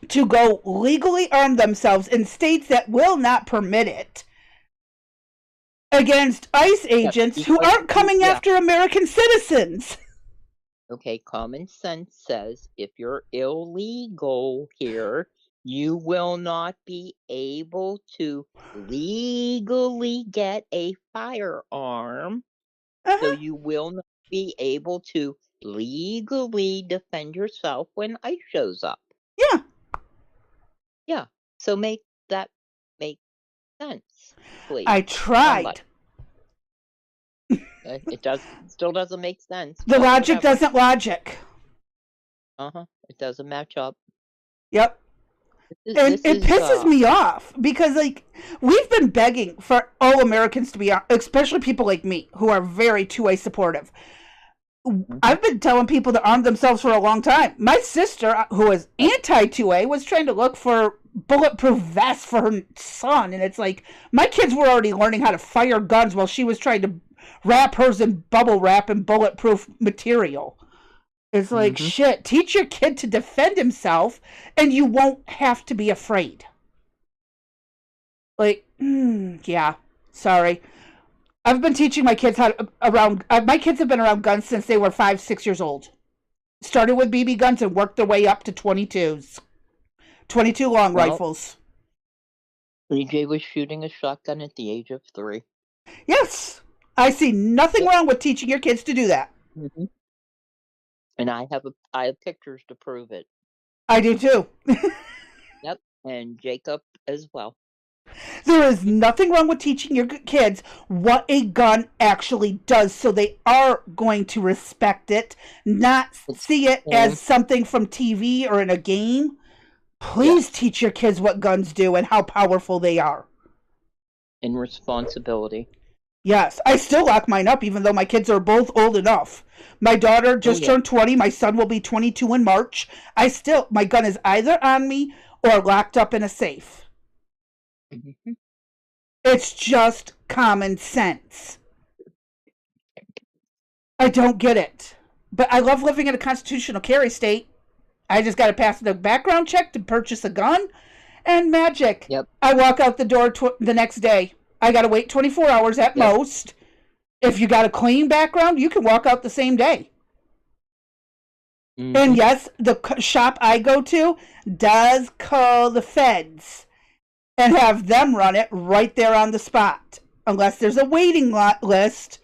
to go legally arm themselves in states that will not permit it against ICE agents who aren't coming after American citizens. Okay, common sense says if you're illegal here, you will not be able to legally get a firearm. So you will not be able to legally defend yourself when ICE shows up. Yeah. So make that make sense, please. I tried. It still doesn't make sense. The logic doesn't logic. It doesn't match up. Yep. It pisses me off because, like, we've been begging for all Americans to be, especially people like me who are very 2A supportive. I've been telling people to arm themselves for a long time. My sister, who is anti-2A, was trying to look for bulletproof vests for her son, and it's like, my kids were already learning how to fire guns while she was trying to wrap hers in bubble wrap and bulletproof material. It's like, shit, teach your kid to defend himself, and you won't have to be afraid. Like, sorry. I've been teaching my kids my kids have been around guns since they were 5-6 years old. Started with BB guns and worked their way up to 22s. 22 long rifles. EJ was shooting a shotgun at the age of 3. Yes. I see nothing wrong with teaching your kids to do that. Mm-hmm. And I have pictures to prove it. I do too. Yep, and Jacob as well. There is nothing wrong with teaching your kids what a gun actually does, so they are going to respect it, not see it as something from TV or in a game. Please teach your kids what guns do and how powerful they are. And responsibility. Yes, I still lock mine up even though my kids are both old enough. My daughter just turned 20. My son will be 22 in March. My gun is either on me or locked up in a safe. Mm-hmm. It's just common sense. I don't get it. But I love living in a constitutional carry state. I just got to pass the background check to purchase a gun, and magic. Yep. I walk out the door the next day. I got to wait 24 hours at most. If you got a clean background, you can walk out the same day. Mm-hmm. And yes, the shop I go to does call the feds and have them run it right there on the spot. Unless there's a waiting list,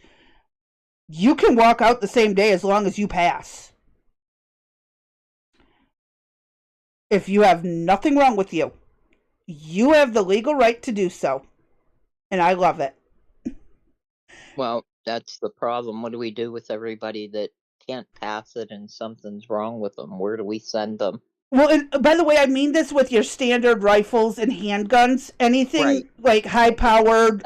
you can walk out the same day as long as you pass. If you have nothing wrong with you, you have the legal right to do so. And I love it. Well, that's the problem. What do we do with everybody that can't pass it and something's wrong with them? Where do we send them? Well, and by the way, I mean this with your standard rifles and handguns. Anything like high-powered,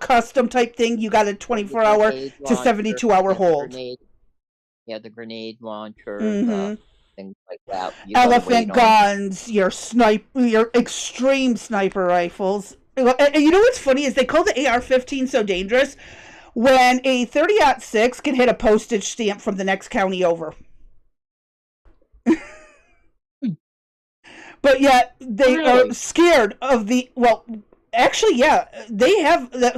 custom type thing, you got a 24-hour to 72-hour hold. The grenade launcher, things like that. Elephant guns, your extreme sniper rifles. You know what's funny is they call the AR-15 so dangerous when a 30-06 can hit a postage stamp from the next county over. But yet they are scared of they have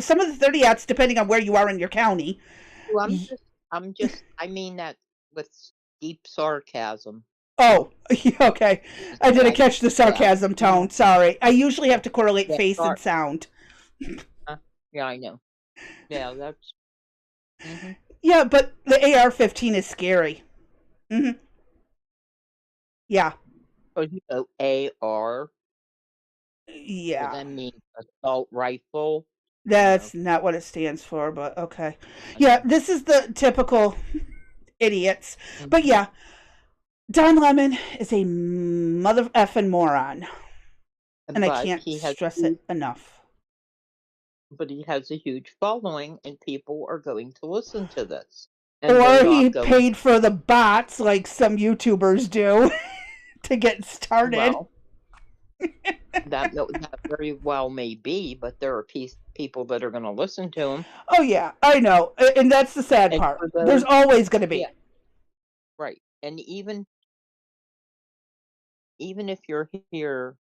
some of the 30-aughts depending on where you are in your county. Well, I mean that with deep sarcasm. Oh, okay. I didn't catch the sarcasm tone. Sorry. I usually have to correlate face and sound. Yeah, I know. Yeah, that's... Mm-hmm. Yeah, but the AR-15 is scary. Mm-hmm. Yeah. Oh, you know, AR? Yeah. Does that mean assault rifle? That's not what it stands for, but okay. Yeah, this is the typical idiots. Mm-hmm. But yeah, Don Lemon is a mother effing moron. And I can't stress it enough. But he has a huge following, and people are going to listen to this. Or he paid for the bots like some YouTubers do to get started. Well, that very well may be, but there are people that are going to listen to him. Oh, yeah, I know. And that's the sad part. There's always going to be. Yeah. Right. And even if you're here,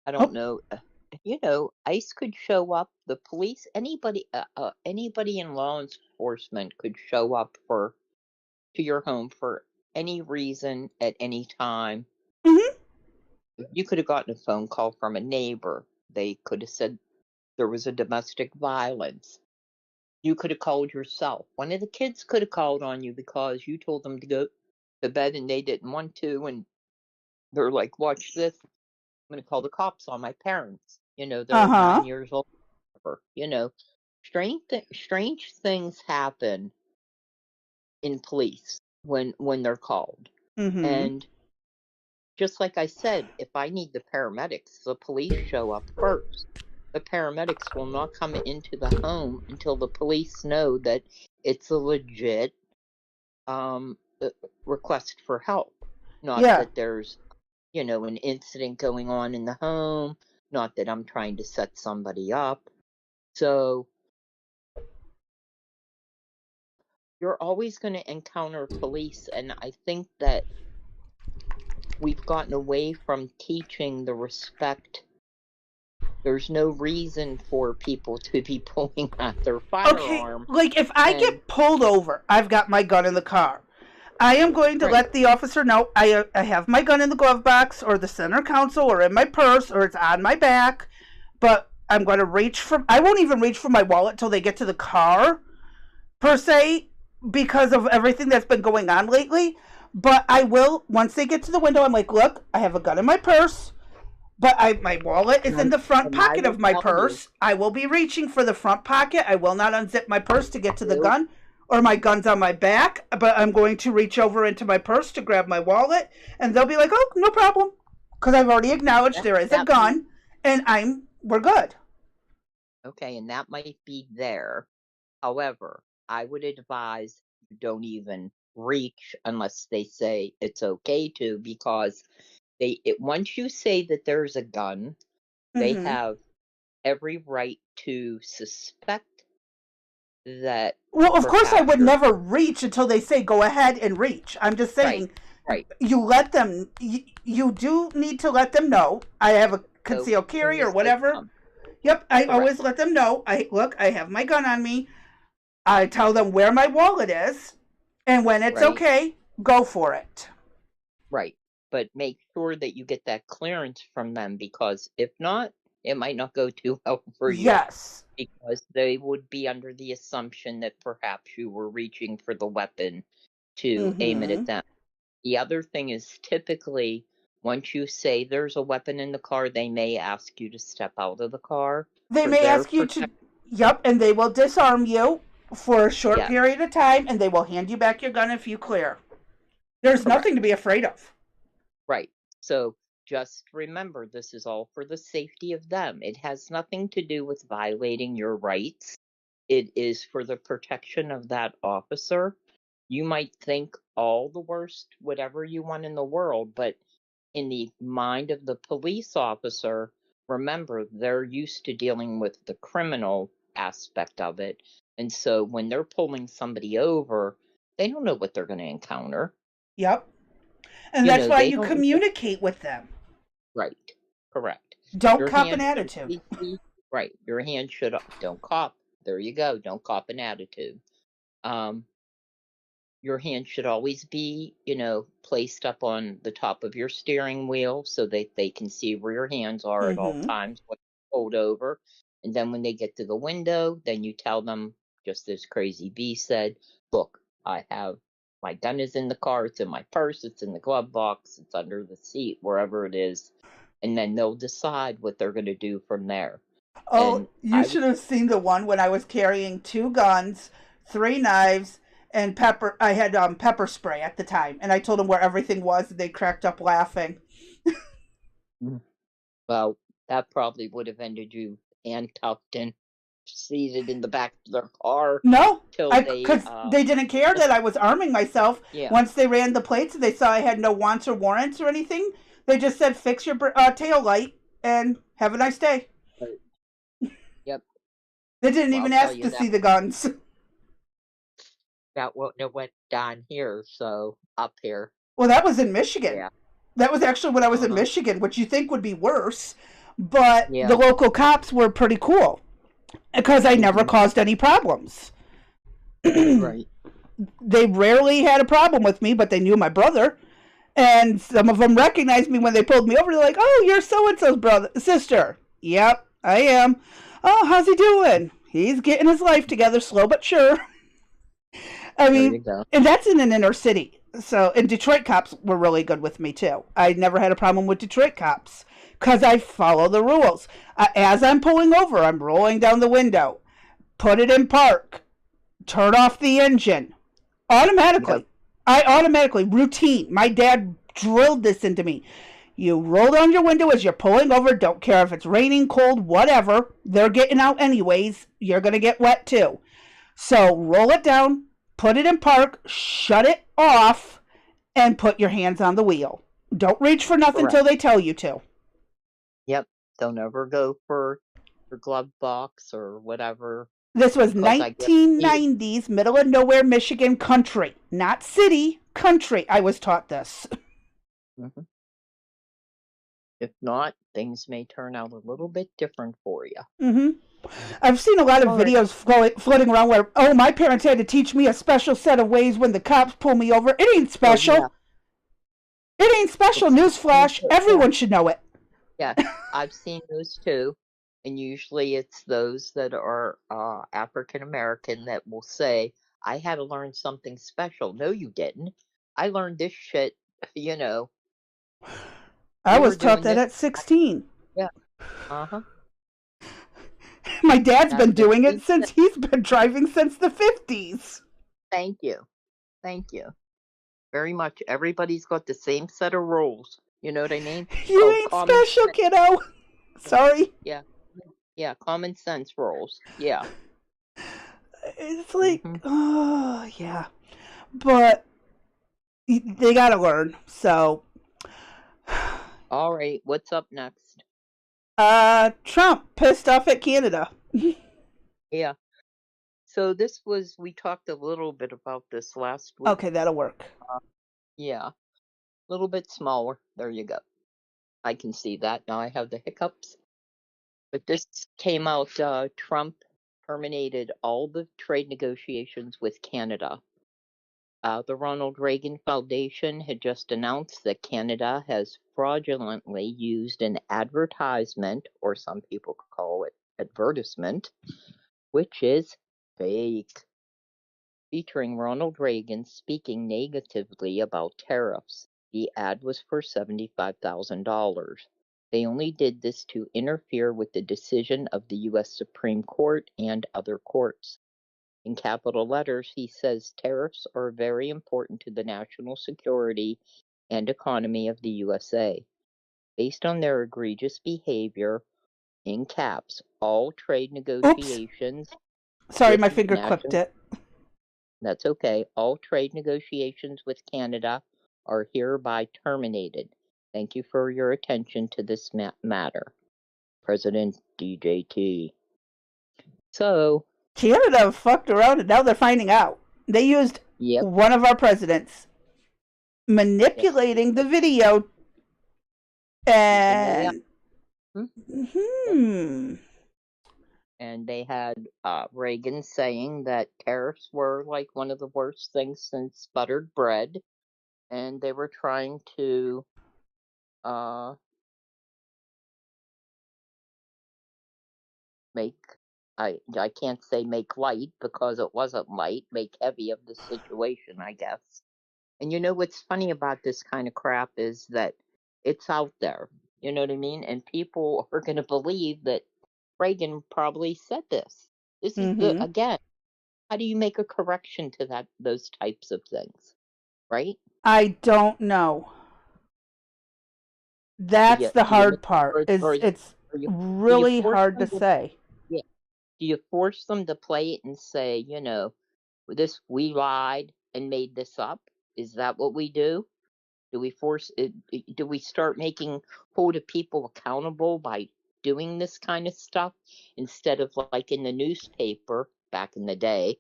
I don't know. ICE could show up. The police, anybody in law enforcement could show up to your home for any reason at any time. Mm-hmm. You could have gotten a phone call from a neighbor. They could have said there was a domestic violence. You could have called yourself. One of the kids could have called on you because you told them to go to bed and they didn't want to, and they're like, "Watch this. I'm going to call the cops on my parents." They're 9 years old. Strange things happen in police when they're called. Mm-hmm. And just like I said, if I need the paramedics, the police show up first. The paramedics will not come into the home until the police know that it's a legit request for help. Not that there's, an incident going on in the home. Not that I'm trying to set somebody up. So you're always going to encounter police, and I think that we've gotten away from teaching the respect. There's no reason for people to be pulling out their firearm. Okay, like if I get pulled over, I've got my gun in the car. I am going to Right. let the officer know I have my gun in the glove box or the center console or in my purse or it's on my back, but I'm going to reach for, I won't even reach for my wallet till they get to the car, per se, because of everything that's been going on lately. But I will, once they get to the window, I'm like, look, I have a gun in my purse, but my wallet is in the front And I pocket will of my tell purse. I will be reaching for the front pocket. I will not unzip my purse to get to the you, gun, or my gun's on my back, but I'm going to reach over into my purse to grab my wallet, and they'll be like, oh, no problem, because I've already acknowledged there is a that might, gun, and we're good. okay, and that might be there. However, I would advise you don't even reach unless they say it's okay to, because once you say that there's a gun, they Mm-hmm. have every right to suspect that Well, of course, I perhaps would you're never reach until they say go ahead and reach. I'm just right, saying, right. you let them. You do need to let them know. I have a So concealed as soon carry or as they whatever. come, Yep, I correct, always let them know. I have my gun on me. I tell them where my wallet is, and when it's right, okay, go for it. right. But make sure that you get that clearance from them, because if not, it might not go too well for you, Yes. because they would be under the assumption that perhaps you were reaching for the weapon to aim it Mm-hmm. at them. The other thing is, typically, once you say there's a weapon in the car, they may ask you to step out of the car They for may their ask you protection. to. Yep, and they will disarm you for a short Yeah, period of time, and they will hand you back your gun if you clear. There's correct. nothing to be afraid of. Right. So just remember, this is all for the safety of them. It has nothing to do with violating your rights. It is for the protection of that officer. You might think all the worst, whatever you want in the world, but in the mind of the police officer, remember, they're used to dealing with the criminal aspect of it. And so when they're pulling somebody over, they don't know what they're going to encounter. Yep. And that's why They you don't know. communicate with them. Right. Correct. Don't Your cop an hand should attitude. always be right. Your hand should don't cop. There you go. Don't cop an attitude. Um, your hand should always be, placed up on the top of your steering wheel so that they can see where your hands are at all Mm-hmm. times when you hold over. And then when they get to the window, then you tell them, just as Crazy B said, look, I have my gun is in the car, it's in my purse, it's in the glove box, it's under the seat, wherever it is. And then they'll decide what they're going to do from there. Oh, And you I would, should have seen the one when I was carrying 2 guns, 3 knives, and pepper. I had pepper spray at the time, and I told them where everything was, and they cracked up laughing. well, that probably would have ended you handcuffed and seated in the back of their car No, till I they, because they didn't care that I was arming myself. yeah, Once they ran the plates and they saw I had no wants or warrants or anything, they just said, "Fix your tail light and have a nice day." yep. They didn't Well, I'll even tell ask you to see the guns. that wouldn't have went down here, so up here, Well, that was in Michigan. yeah, That was actually when I was in uh-huh, Michigan, which you think would be worse, but the yeah, local cops were pretty cool because I never hmm, caused any problems. right, They rarely had a problem with me, but they knew my brother. And some of them recognized me when they pulled me over. They're like, "Oh, you're so and so's brother, sister." Yep, I am. "Oh, how's he doing?" "He's getting his life together, slow but sure." I there mean, you go. and that's in an inner city. So, and Detroit cops were really good with me too. I never had a problem with Detroit cops because I follow the rules. As I'm pulling over, I'm rolling down the window, put it in park, turn off the engine Yep, automatically. I automatically, routine. My dad drilled this into me. You roll down your window as you're pulling over. Don't care if it's raining, cold, whatever. They're getting out anyways. You're going to get wet too. So roll it down, put it in park, shut it off, and put your hands on the wheel. Don't reach for nothing correct. till they tell you to. Yep, don't ever go for your glove box or whatever, This was because I guarantee 1990s, middle of nowhere, Michigan country. Not city, country. I was taught this. you, If not, things may turn out a little bit different for you. Mm-hmm. I've seen a lot of videos floating around where, oh, my parents had to teach me a special set of ways when the cops pull me over. It ain't special. Oh, yeah. It ain't special. Newsflash. Everyone should know it. Yeah, I've seen those too. And usually it's those that are African American that will say, I had to learn something special. No, you didn't. I learned this shit, you know. I We were was taught doing that this. at 16. Yeah. Uh-huh. My dad's been That's doing it since he's been driving since the 50s. Thank you. Thank you. Very much. Everybody's got the same set of rules. You know what I mean? You ain't special, kiddo. Sorry. Yeah. Yeah, common sense rules. Yeah. It's like, oh, yeah. But they gotta learn, so. All right, what's up next? Trump pissed off at Canada. Yeah. So we talked a little bit about this last week. Okay, that'll work. Yeah. A little bit smaller. There you go. I can see that. Now I have the hiccups. But this came out, Trump terminated all the trade negotiations with Canada. The Ronald Reagan Foundation had just announced that Canada has fraudulently used an advertisement, or some people call it advertisement, which is fake, featuring Ronald Reagan speaking negatively about tariffs. The ad was for $75,000. They only did this to interfere with the decision of the U.S. Supreme Court and other courts. In capital letters, he says tariffs are very important to the national security and economy of the USA. Based on their egregious behavior, in caps, all trade negotiations. Oops. Sorry, my finger clipped it. That's okay. All trade negotiations with Canada are hereby terminated. Thank you for your attention to this matter. President DJT. So, Canada fucked around and now they're finding out. They used one of our presidents manipulating the video and and they had Reagan saying that tariffs were like one of the worst things since buttered bread, and they were trying to make, I can't say make light because it wasn't light, make heavy of the situation, I guess. And you know what's funny about this kind of crap is that it's out there, you know what I mean? And people are going to believe that Reagan probably said this. This is again, how do you make a correction to those types of things, right? I don't know. That's the hard part. It's really hard to say. Yeah. Do you force them to play it and say, you know, we lied and made this up? Is that what we do? Do we force it? Do we start holding people accountable by doing this kind of stuff instead of like in the newspaper back in the day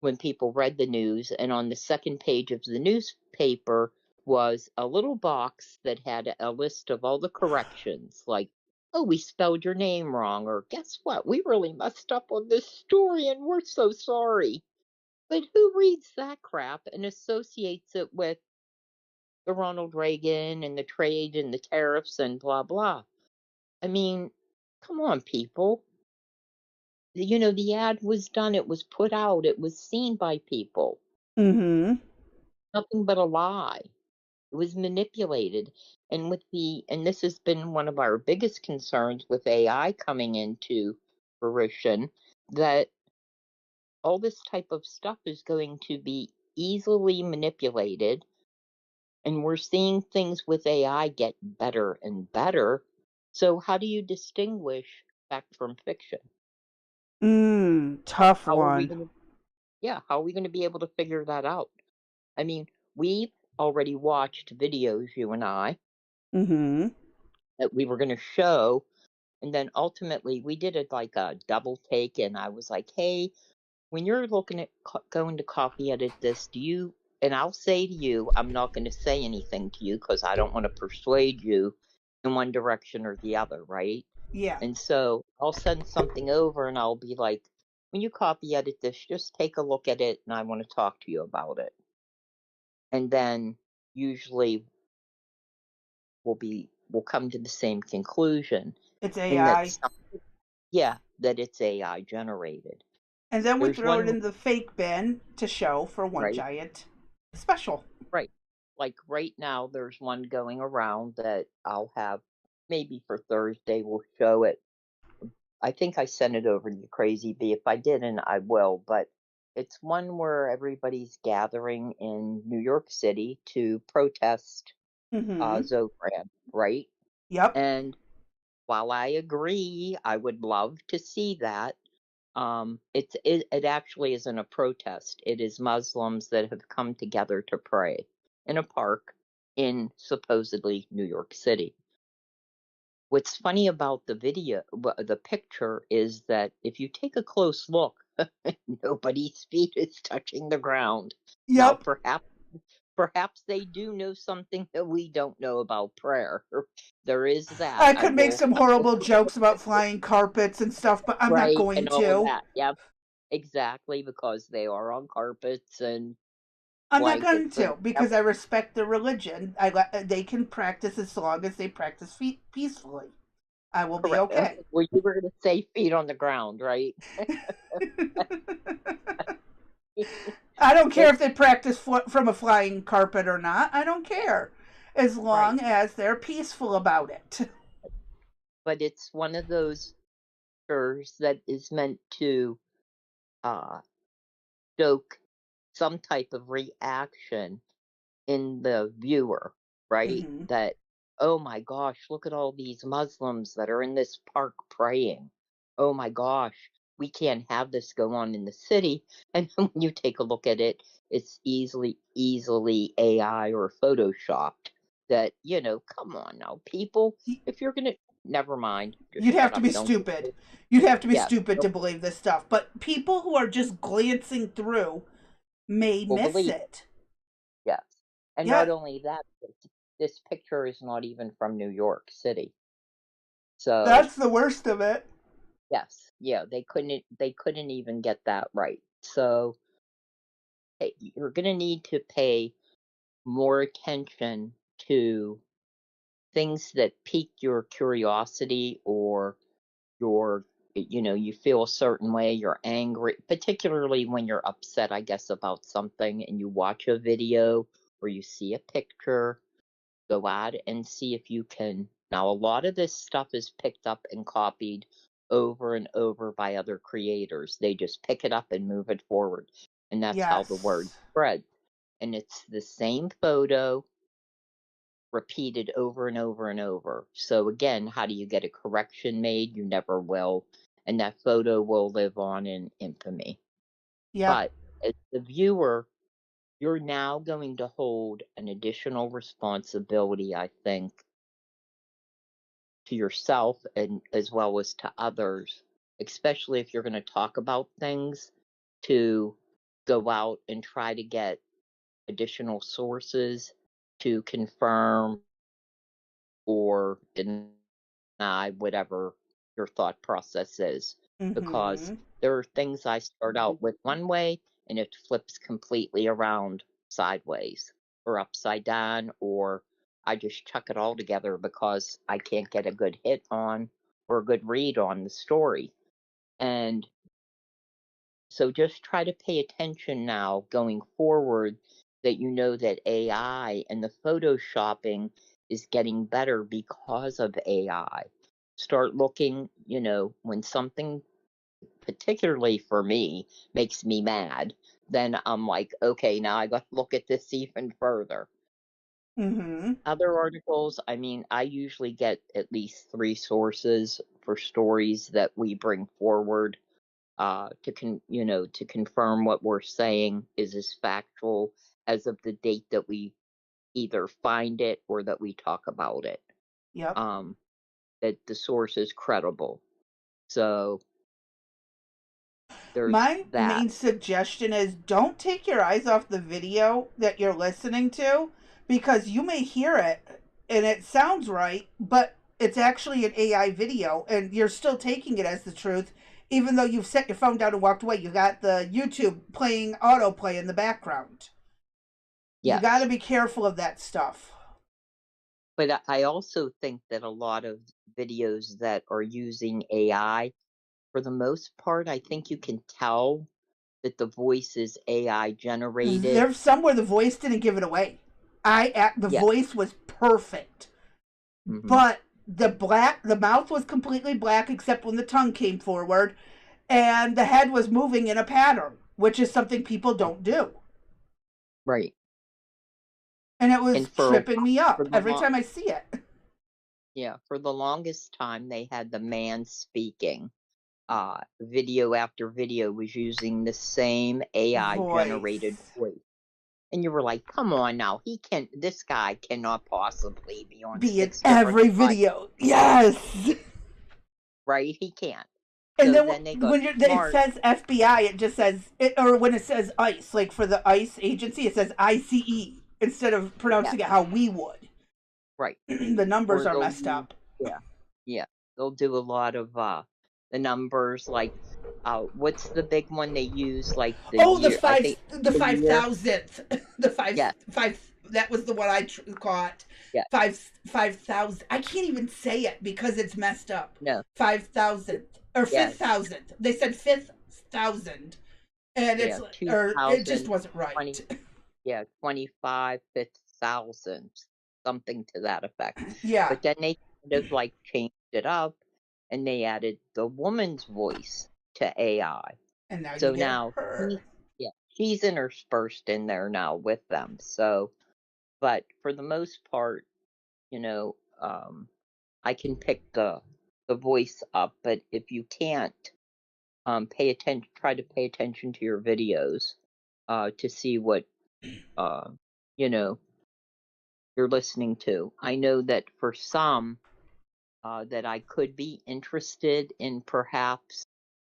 when people read the news and on the second page of the newspaper was a little box that had a list of all the corrections, like, oh, we spelled your name wrong, or guess what, we really messed up on this story and we're so sorry. But who reads that crap and associates it with the Ronald Reagan and the trade and the tariffs and blah, blah? I mean, come on, people. You know, the ad was done, it was put out, it was seen by people. Nothing but a lie. It was manipulated. And this has been one of our biggest concerns with AI coming into fruition, that all this type of stuff is going to be easily manipulated. And we're seeing things with AI get better and better. So how do you distinguish fact from fiction? Tough one. How are we going to be able to figure that out? I mean, we've already watched videos, you and I, that we were going to show. And then ultimately we did it like a double take. And I was like, hey, when you're looking at going to copy edit this, and I'll say to you, I'm not going to say anything to you because I don't want to persuade you in one direction or the other, right? Yeah. And so I'll send something over and I'll be like, when you copy edit this, just take a look at it and I want to talk to you about it. And then usually we'll come to the same conclusion It's in that AI. that it's AI generated. And then we There's throw it one in the fake bin to show for one right, giant special. right. Like right now there's one going around that I'll have maybe for Thursday we'll show it. I think I sent it over to you, Crazy B. If I didn't, I will. But it's one where everybody's gathering in New York City to protest Mm-hmm. Zofran, right? Yep. And while I agree, I would love to see that. It actually isn't a protest. It is Muslims that have come together to pray in a park in supposedly New York City. What's funny about the picture is that if you take a close look, nobody's feet is touching the ground. Now, Yep. perhaps they do know something that we don't know about prayer. There is that. I I could make will some horrible jokes about flying carpets and stuff, but I'm not right going and all of to. that. Yep, exactly because they are on carpets and I'm not going blankets and to because I respect their religion. They can practice as long as they practice peacefully. I will be correct. okay. Well, you were going to say feet on the ground, right? I don't care It if they practice from a flying carpet or not. I don't care as right, long as they're peaceful about it. but it's one of those pictures that is meant to uh, stoke some type of reaction in the viewer, right? Hmm. That, oh my gosh, look at all these Muslims that are in this park praying. Oh my gosh, we can't have this go on in the city. And when you take a look at it, it's easily AI or photoshopped. That, come on now, people, if you're gonna, never mind, just You'd have shut to up. be Don't get stupid. You'd have to be yeah, stupid to don't, believe this stuff. But people who are just glancing through may will miss believe it. yes. And Yeah, not only that, this picture is not even from New York City. So that's the worst of it. yes, yeah, they couldn't even get that right. So you're gonna need to pay more attention to things that pique your curiosity or your you feel a certain way, you're angry, particularly when you're upset, I guess, about something and you watch a video or you see a picture. Go out and see if you can. Now, a lot of this stuff is picked up and copied over and over by other creators. They just pick it up and move it forward. And that's how the word Yes. spreads. And it's the same photo repeated over and over and over. So, again, how do you get a correction made? You never will. And that photo will live on in infamy. Yep. But as the viewer, you're now going to hold an additional responsibility, I think, to yourself and as well as to others, especially if you're going to talk about things, to go out and try to get additional sources to confirm or deny whatever your thought process is. Because Mm-hmm. there are things I start out with one way and it flips completely around sideways or upside down, or I just chuck it all together because I can't get a good hit on or a good read on the story. And so just try to pay attention now going forward that you know that AI and the photoshopping is getting better because of AI. Start looking, when something, particularly for me, makes me mad, then I'm like, okay, now I got to look at this even further. Mm-hmm. Other articles, I mean, I usually get at least three sources for stories that we bring forward to confirm what we're saying is as factual as of the date that we either find it or that we talk about it. Yep. Um, that the source is credible. So there's My that. main suggestion is don't take your eyes off the video that you're listening to because you may hear it. and it sounds right, but it's actually an AI video, and you're still taking it as the truth, even though you've set your phone down and walked away. You got the YouTube playing autoplay in the background. You got to Yes. be careful of that stuff. But I also think that a lot of videos that are using AI, for the most part, I think you can tell that the voice is AI generated. There's some where the voice didn't give it away. The Yeah. voice was perfect, Mhm. but the mouth was completely black except when the tongue came forward, and the head was moving in a pattern, which is something people don't do. Right. And it was And for tripping me for up the every long time I see it. yeah, for the longest time they had the man speaking. Video after video was using the same AI generated Voice. voice. And you were like, come on now, this guy cannot possibly be on Be in 6 different every sites, video. Yes. right? He can't. And So then then they got when it smart. says FBI, it just says or when it says ICE, like for the ICE agency, it says ICE instead of Yeah, pronouncing it how we would. right. The numbers Or are they'll messed use, up. yeah, yeah. They'll do a lot of the numbers, like what's the big one they use, like the Oh, year, I think the the year. 5,000th, the Yeah, five. That was the one I caught. yeah. 5,000. I can't even say it because it's messed up. No. 5,000th or Yeah, 5,000th. They said 5,000, and yeah. it just wasn't 2020. right. Yeah, 25, 5,000, something to that effect. Yeah, But then they kind of like changed it up and they added the woman's voice to AI. and now you So get now her. she's interspersed in there now with them. So, but for the most part, you know, I can pick the voice up, but if you can't, try to pay attention to your videos, to see what, uh, you know, you're listening to. I know that for some, that I could be interested in perhaps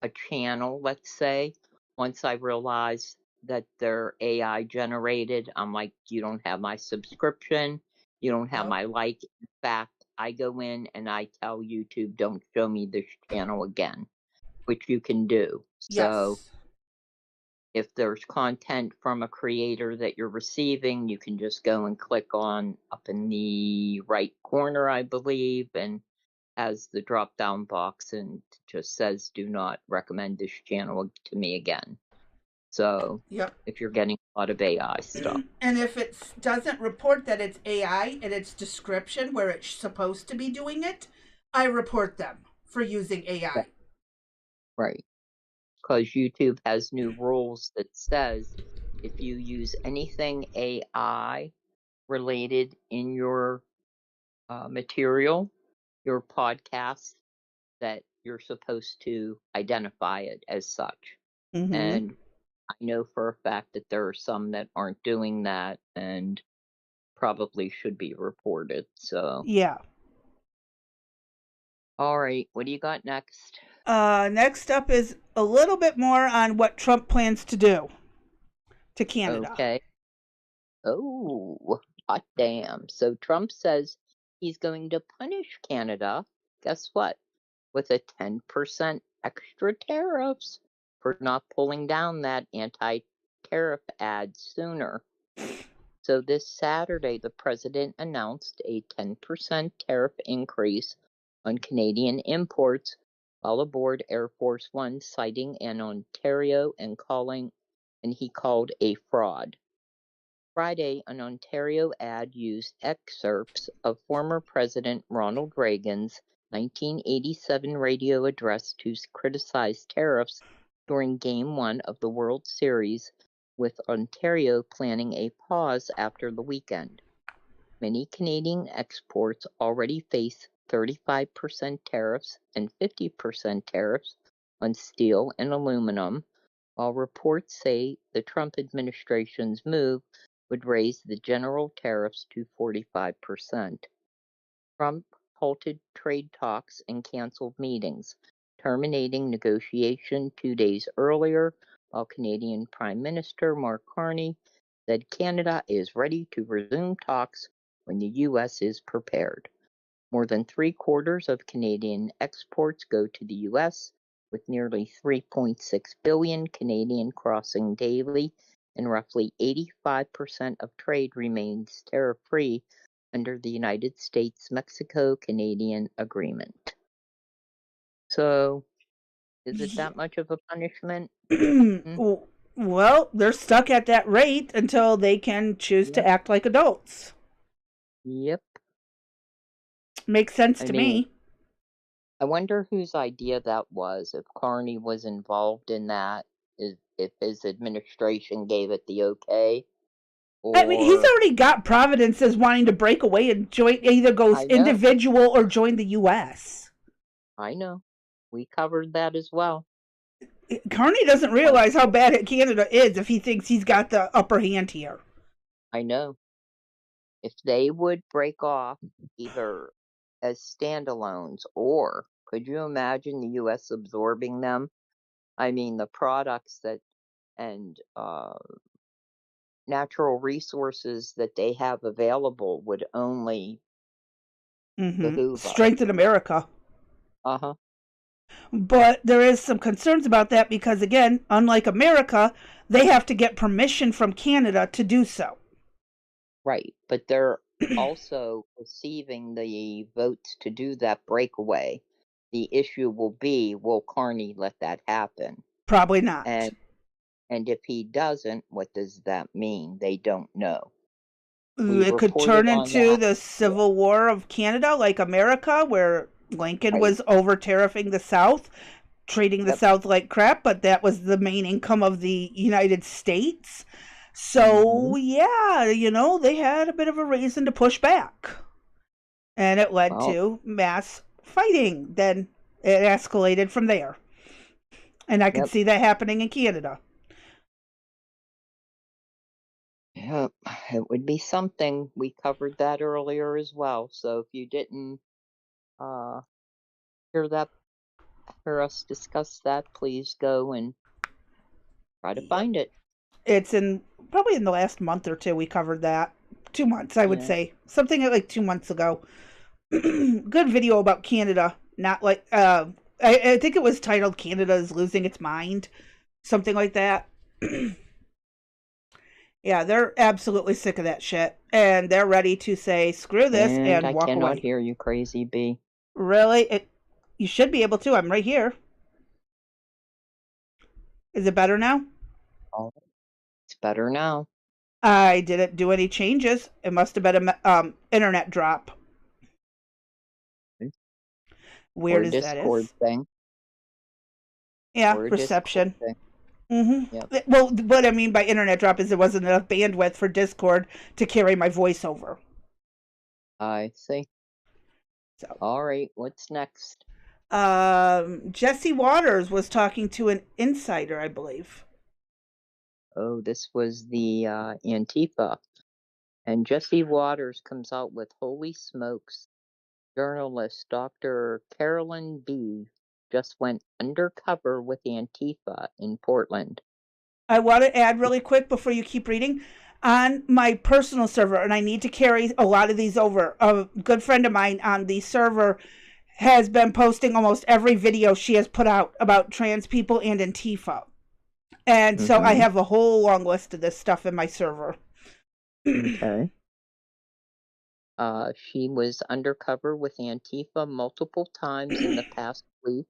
a channel, let's say, once I realize that they're AI generated. I'm like, you don't have my subscription, you don't have Yep. my like. In fact, I go in and I tell YouTube, don't show me this channel again, which you can do. So Yes. if there's content from a creator that you're receiving, you can just go and click on up in the right corner, I believe, and has the drop down box and just says, do not recommend this channel to me again. So Yep. if you're getting a lot of AI stuff. And if it doesn't report that it's AI in its description where it's supposed to be doing it, I report them for using Yeah, AI. right. Because YouTube has new rules that says if you use anything AI related in your material, your podcast, that you're supposed to identify it as such. Mm-hmm. And I know for a fact that there are some that aren't doing that and probably should be reported. So, Yeah. all right, what do you got next? Next up is a little bit more on what Trump plans to do to Canada. Okay. Oh, hot damn. So Trump says he's going to punish Canada. Guess what? With a 10% extra tariffs for not pulling down that anti-tariff ad sooner. So this Saturday, the president announced a 10% tariff increase on Canadian imports while aboard Air Force One, citing an Ontario and he called a fraud. Friday, an Ontario ad used excerpts of former President Ronald Reagan's 1987 radio address to criticize tariffs during Game 1 of the World Series, with Ontario planning a pause after the weekend. Many Canadian exports already face 35% tariffs and 50% tariffs on steel and aluminum, while reports say the Trump administration's move would raise the general tariffs to 45%. Trump halted trade talks and canceled meetings, terminating negotiation 2 days earlier, while Canadian Prime Minister Mark Carney said Canada is ready to resume talks when the U.S. is prepared. More than 3/4 of Canadian exports go to the U.S., with nearly 3.6 billion Canadian crossing daily, and roughly 85% of trade remains tariff-free under the United States-Mexico-Canadian Agreement. So, is it that much of a punishment? Well, they're stuck at that rate until they can choose to act like adults. Yep. Makes sense to me. I wonder whose idea that was, if Carney was involved in that, if his administration gave it the okay. I mean, he's already got Providence as wanting to break away and join, either goes individual or join the U.S. I know. We covered that as well. Carney doesn't realize how bad Canada is if he thinks he's got the upper hand here. I know. If they would break off either as standalones, or could you imagine the U.S. absorbing them? I mean, the products that and natural resources that they have available would only strengthen America. Uh-huh. But there is some concerns about that because, again, unlike America, they have to get permission from Canada to do so. Right, but they're also receiving the votes to do that breakaway. The issue will be, will Carney let that happen? Probably not. And if he doesn't, what does that mean? They don't know. It could turn into the Civil War of Canada, like America, where Lincoln was over-tariffing the South, treating the South like crap, but that was the main income of the United States. So, yeah, they had a bit of a reason to push back. And it led to mass fighting. Then it escalated from there. And I can see that happening in Canada. Yep, it would be something. We covered that earlier as well. So if you didn't hear us discuss that, please go and try to find it. It's probably in the last month or two we covered that. 2 months, I would say. Something like 2 months ago. Good video about Canada. Not like, I think it was titled Canada is Losing Its Mind. Something like that. Yeah, they're absolutely sick of that shit. And they're ready to say, screw this, and walk away. I cannot hear you, crazy bee. Really? You should be able to. I'm right here. Is it better now? Oh, it's better now. I didn't do any changes. It must have been an internet drop. Weird as that Discord is. Thing. Yeah, reception. Yep. Well, what I mean by internet drop is there wasn't enough bandwidth for Discord to carry my voiceover. I see. So, all right, what's next? Jesse Waters was talking to an insider, I believe. Oh, this was the Antifa. And Jesse Waters comes out with, holy smokes, journalist Dr. Carolyn B. just went undercover with Antifa in Portland. I want to add really quick before you keep reading. On my personal server, and I need to carry a lot of these over, a good friend of mine on the server has been posting almost every video she has put out about trans people and Antifa. And so I have a whole long list of this stuff in my server. Okay. She was undercover with Antifa multiple times in the past week,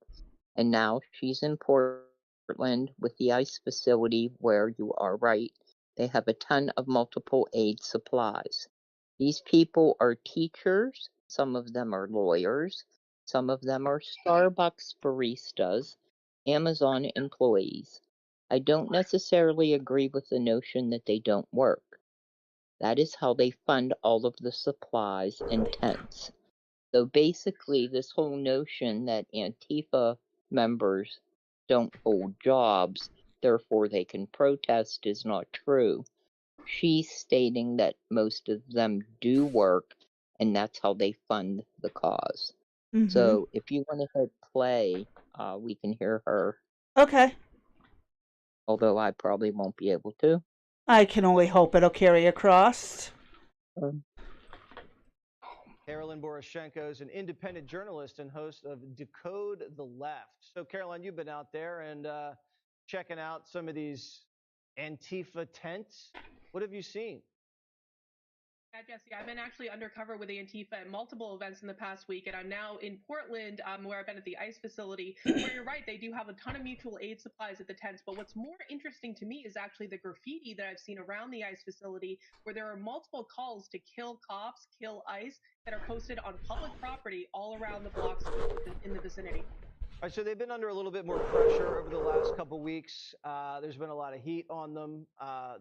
and now she's in Portland with the ICE facility where, you are right, they have a ton of multiple aid supplies. These people are teachers, some of them are lawyers, some of them are Starbucks baristas, Amazon employees. I don't necessarily agree with the notion that they don't work. That is how they fund all of the supplies and tents. So basically, this whole notion that Antifa members don't hold jobs, therefore they can protest, is not true. She's stating that most of them do work, and that's how they fund the cause. So if you want to hit play, we can hear her. Okay. Although I probably won't be able to. I can only hope it'll carry across. Carolyn Boroshenko is an independent journalist and host of Decode the Left. So, Caroline, you've been out there and checking out some of these Antifa tents. What have you seen? Yeah, Jesse, I've been actually undercover with Antifa at multiple events in the past week, and I'm now in Portland, where I've been at the ICE facility, where you're right, they do have a ton of mutual aid supplies at the tents, but what's more interesting to me is actually the graffiti that I've seen around the ICE facility, where there are multiple calls to kill cops, kill ICE, that are posted on public property all around the blocks in the vicinity. All right, so they've been under a little bit more pressure over the last couple of weeks. There's been a lot of heat on them,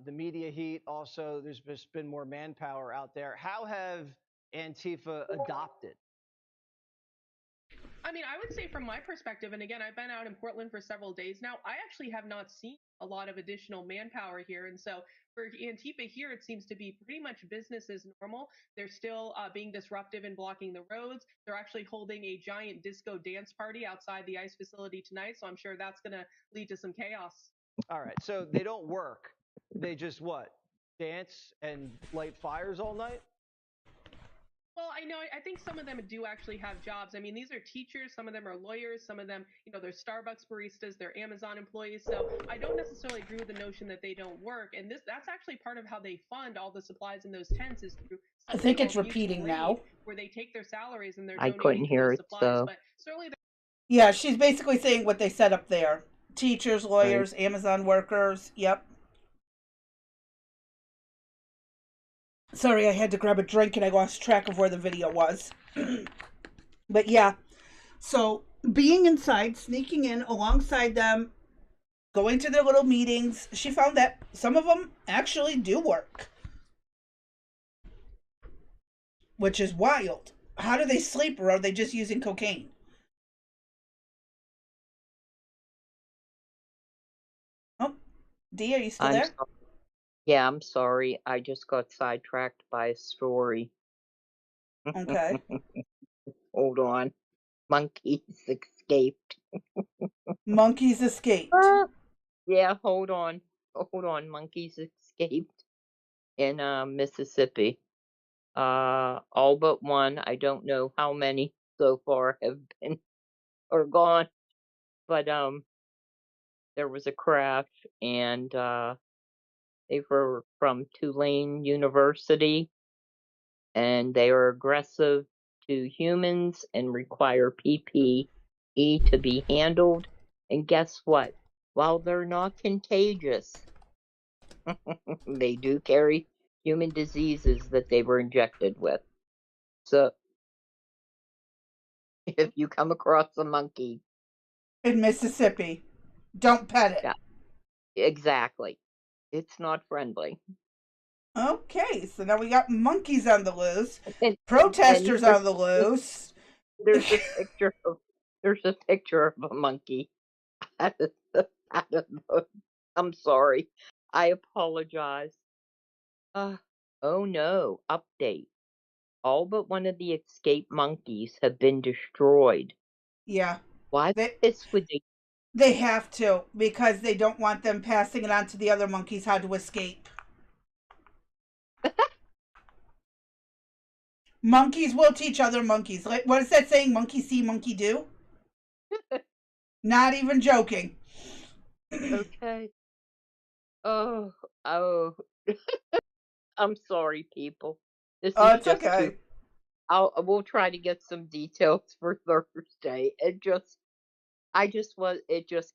the media heat. Also, there's just been more manpower out there. How have Antifa adopted? I mean, I would say from my perspective, and again, I've been out in Portland for several days now, I actually have not seen a lot of additional manpower here. And so for Antifa here, it seems to be pretty much business as normal. They're still being disruptive and blocking the roads. They're actually holding a giant disco dance party outside the ICE facility tonight. So I'm sure that's going to lead to some chaos. All right, so they don't work. They just what? Dance and light fires all night? Well, I think some of them do actually have jobs. I mean, these are teachers, some of them are lawyers, some of them, they're Starbucks baristas, they're Amazon employees. So I don't necessarily agree with the notion that they don't work. And that's actually part of how they fund all the supplies in those tents is through. I think it's repeating now. Where they take their salaries and they're I couldn't hear it, supplies. so. But certainly yeah, she's basically saying what they set up there. Teachers, lawyers, right. Amazon workers, yep. Sorry, I had to grab a drink and I lost track of where the video was. But yeah, so being inside, sneaking in alongside them, going to their little meetings, she found that some of them actually do work. Which is wild. How do they sleep, or are they just using cocaine? Oh, Dee, are you still there? Sorry. Yeah, I'm sorry. I just got sidetracked by a story. Okay. Hold on. Monkeys escaped. Monkeys escaped. Yeah, hold on. Hold on. Monkeys escaped in Mississippi. All but one. I don't know how many so far have been or gone. But there was a crash, and they were from Tulane University, and they are aggressive to humans and require PPE to be handled. And guess what? While they're not contagious, they do carry human diseases that they were injected with. So, if you come across a monkey in Mississippi, don't pet it. Yeah, exactly. It's not friendly. Okay, so now we got monkeys on the loose, protesters on the loose. There's a picture of a monkey. I'm sorry. I apologize. Oh no! Update. All but one of the escaped monkeys have been destroyed. Yeah. Why would they? They have to, because they don't want them passing it on to the other monkeys how to escape. Monkeys will teach other monkeys. Like, what is that saying? Monkey see, monkey do? Not even joking. Okay. Oh. I'm sorry, people. This is it's just okay. We'll try to get some details for Thursday. It just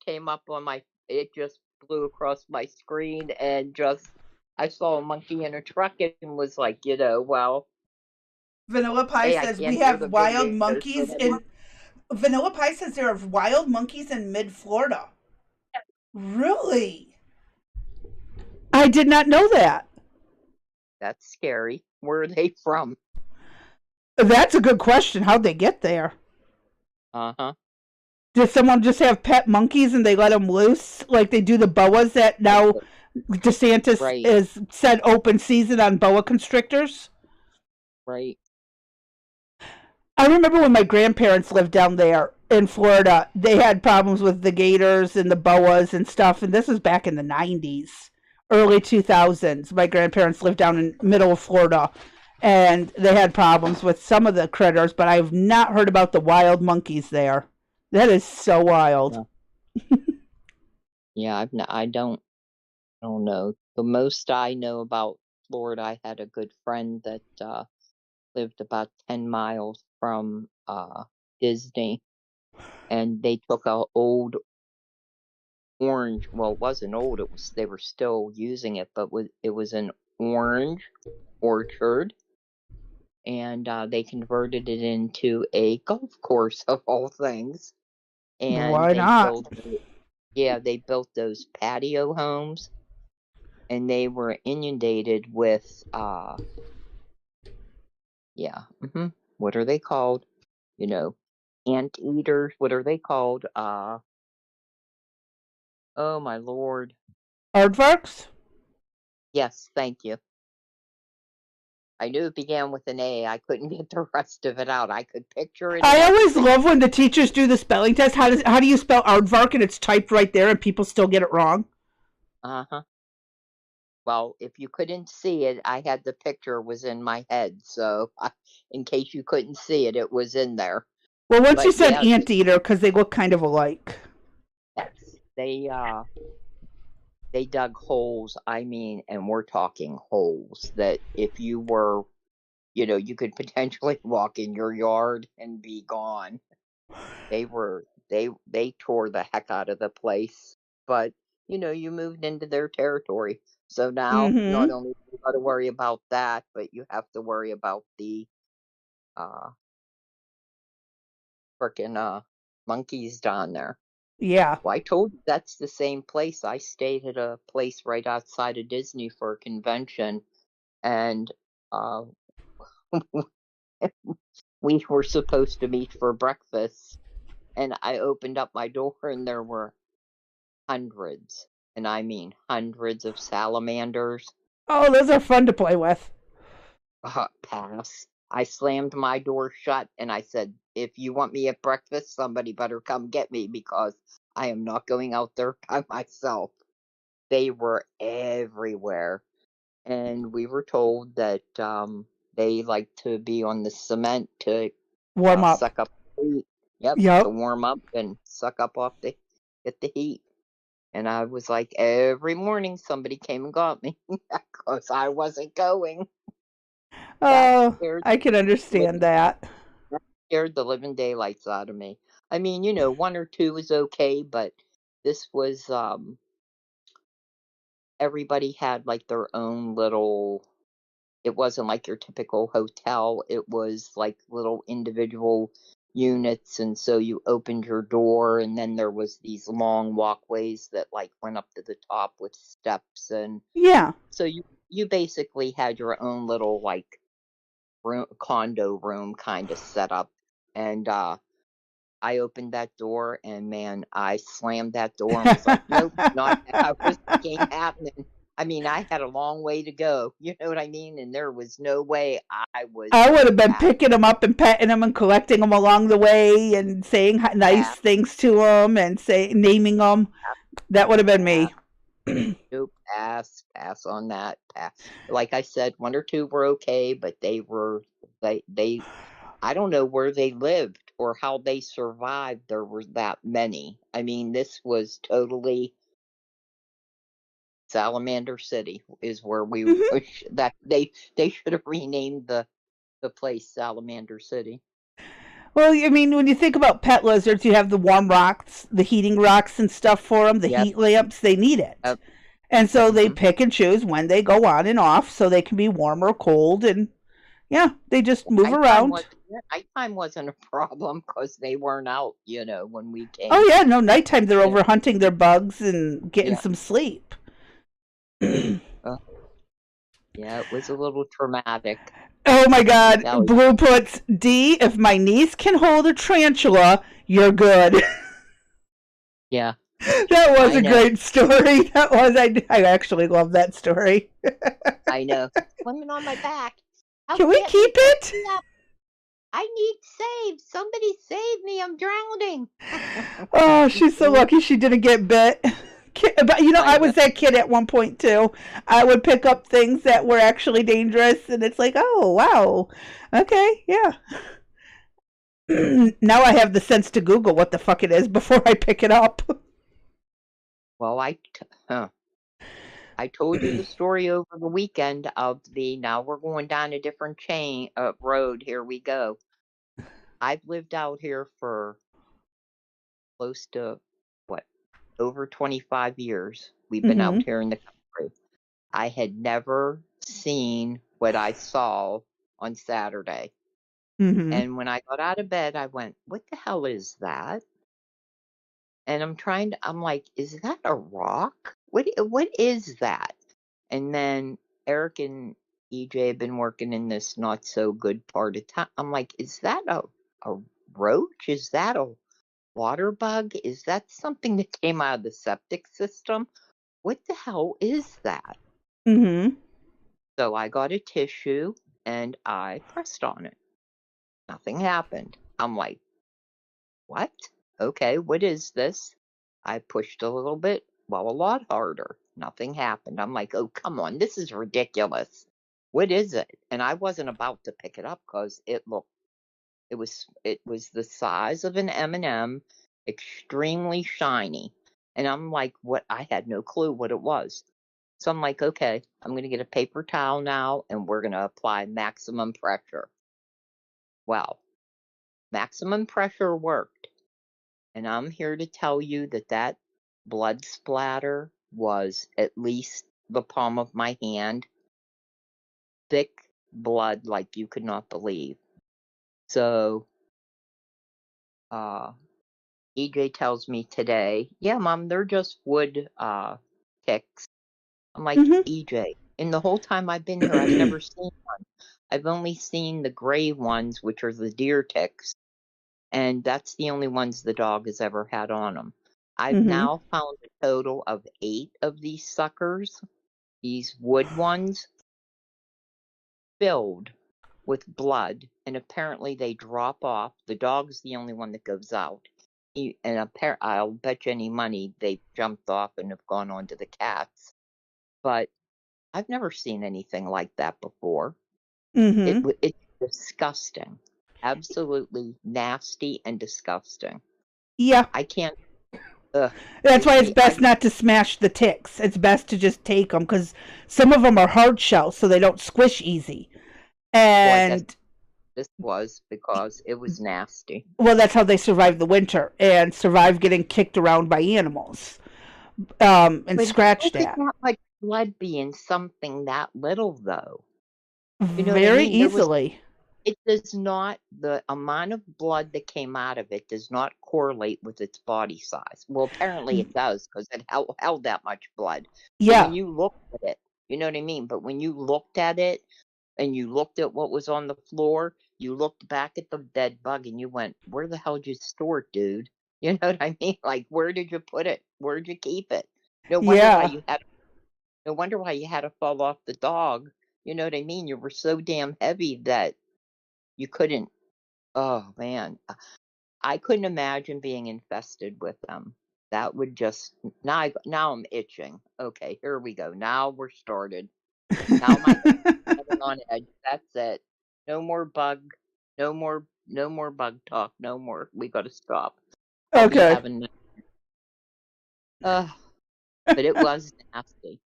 came up on it just flew across my screen, and I saw a monkey in a truck and was like, well. Vanilla Pie says we have wild monkeys in. Vanilla Pie says there are wild monkeys in mid-Florida. Really? I did not know that. That's scary. Where are they from? That's a good question. How'd they get there? Uh-huh. Did someone just have pet monkeys and they let them loose? Like they do the boas that now DeSantis has said open season on boa constrictors? Right. I remember when my grandparents lived down there in Florida, they had problems with the gators and the boas and stuff, and this was back in the 90s, early 2000s. My grandparents lived down in middle of Florida, and they had problems with some of the critters, but I've not heard about the wild monkeys there. That is so wild. Yeah, I don't know. The most I know about Florida, I had a good friend that lived about 10 miles from Disney, and they took a old orange. Well, it wasn't old. They were still using it, but it was an orange orchard, and they converted it into a golf course of all things. And Why not? they built those patio homes, and they were inundated with what are they called? You know, anteaters. What are they called? Oh my lord. Aardvarks? Yes, thank you. I knew it began with an A. I couldn't get the rest of it out. I could picture it. I always love when the teachers do the spelling test. How do you spell aardvark, and it's typed right there and people still get it wrong? Uh-huh. Well, if you couldn't see it, I had the picture was in my head, so in case you couldn't see it, it was in there. Well, once you said anteater, because they look kind of alike. Yes, they dug holes. I mean, and we're talking holes that if you were, you could potentially walk in your yard and be gone. They tore the heck out of the place, but you moved into their territory. So now, not only do you got to worry about that, but you have to worry about the frickin' monkeys down there. Yeah. Well, I told you that's the same place. I stayed at a place right outside of Disney for a convention, and we were supposed to meet for breakfast, and I opened up my door, and there were hundreds, and I mean hundreds of salamanders. Oh, those are fun to play with. Pass. I slammed my door shut and I said, if you want me at breakfast, somebody better come get me because I am not going out there by myself. They were everywhere. And we were told that they like to be on the cement to warm up. Suck up the heat. Yep. To warm up and suck up get the heat. And I was like, every morning somebody came and got me because I wasn't going. Oh, I can understand that. That scared the living daylights out of me. I mean, one or two is okay, but this was everybody had like their own little. It wasn't like your typical hotel. It was like little individual units, and so you opened your door, and then there was these long walkways that like went up to the top with steps, and so you basically had your own little like condo room kind of set up, and I opened that door, and man, I slammed that door and was like, nope, not this ain't happening. I mean, I had a long way to go, you know what I mean? And there was no way I would have been picking them up and petting them and collecting them along the way and saying nice things to them and naming them. That would have been me. Nope, pass on that. Pass. Like I said, one or two were okay, but they I don't know where they lived or how they survived. There were that many. I mean, this was totally Salamander City is where we that they should have renamed the place Salamander City. Well, I mean, when you think about pet lizards, you have the warm rocks, the heating rocks and stuff for them, the heat lamps, they need it. And so they pick and choose when they go on and off so they can be warm or cold. And yeah, they just move around. Nighttime wasn't a problem because they weren't out, when we came. Oh, yeah, no, nighttime they're over hunting their bugs and getting some sleep. Yeah, it was a little traumatic. Oh my God. Blue puts, D, if my niece can hold a tarantula, you're good. Yeah. That was a great story. That was, I actually love that story. I know. Swimming on my back. Can we keep it? I need save. Somebody save me. I'm drowning. Oh, she's so lucky she didn't get bit. But I I was that kid at one point too. I would pick up things that were actually dangerous, and it's like, oh wow, okay, yeah. Now I have the sense to Google what the fuck it is before I pick it up. well, I told you the story over the weekend of now we're going down a different road. Here we go. I've lived out here for close to, what, over 25 years. We've been out Mm-hmm. here in the country. I had never seen what I saw on Saturday. Mm-hmm. And when I got out of bed, I went, what the hell is that? And I'm like, is that a rock? What is that? And then Eric and EJ have been working in this not so good part of town. I'm like, is that a roach? Is that a water bug? Is that something that came out of the septic system? What the hell is that? Mm-hmm. So I got a tissue and I pressed on it. Nothing happened. I'm like, what? Okay, what is this? I pushed a little bit, well, a lot harder. Nothing happened. I'm like, oh, come on, this is ridiculous. What is it? And I wasn't about to pick it up because it was the size of an M&M, extremely shiny. And I'm like, what? I had no clue what it was. So I'm like, okay, I'm going to get a paper towel now and we're going to apply maximum pressure. Well, maximum pressure worked. And I'm here to tell you that blood splatter was at least the palm of my hand. Thick blood like you could not believe. So, EJ tells me today, yeah, Mom, they're just wood ticks. I'm like, Mm-hmm. EJ, in the whole time I've been here, I've never seen one. I've only seen the gray ones, which are the deer ticks. And that's the only ones the dog has ever had on them. I've Mm-hmm. now found a total of 8 of these suckers, these wood ones, filled with blood, and apparently they drop off. The dog's the only one that goes out. I'll bet you any money they've jumped off and have gone on to the cats. But I've never seen anything like that before. Mm-hmm. It's disgusting. Absolutely nasty and disgusting. Yeah. I can't. Ugh. That's why it's best not to smash the ticks. It's best to just take them because some of them are hard shell, so they don't squish easy. Well, I guess And this was because it was nasty. well, that's how they survive the winter and survive getting kicked around by animals, and But how scratched could at that much blood be in something that little, though? You know what I very mean? easily. It does not, the amount of blood that came out of it does not correlate with its body size. Well, apparently it does because it held that much blood. So Yeah. when you looked at it, you know what I mean? But when you looked at it and you looked at what was on the floor, you looked back at the dead bug and you went, where the hell did you store it, dude? You know what I mean? Like, where did you put it? Where did you keep it? No wonder why Yeah. you had to fall off the dog. You know what I mean? You were so damn heavy that you couldn't. Oh man, I couldn't imagine being infested with them. That would just now I'm itching. Okay, here we go. Now we're started. Now my head's on edge. That's it. No more bug. No more bug talk. No more. We got to stop. I'll be Okay. having. Uh, but it was nasty.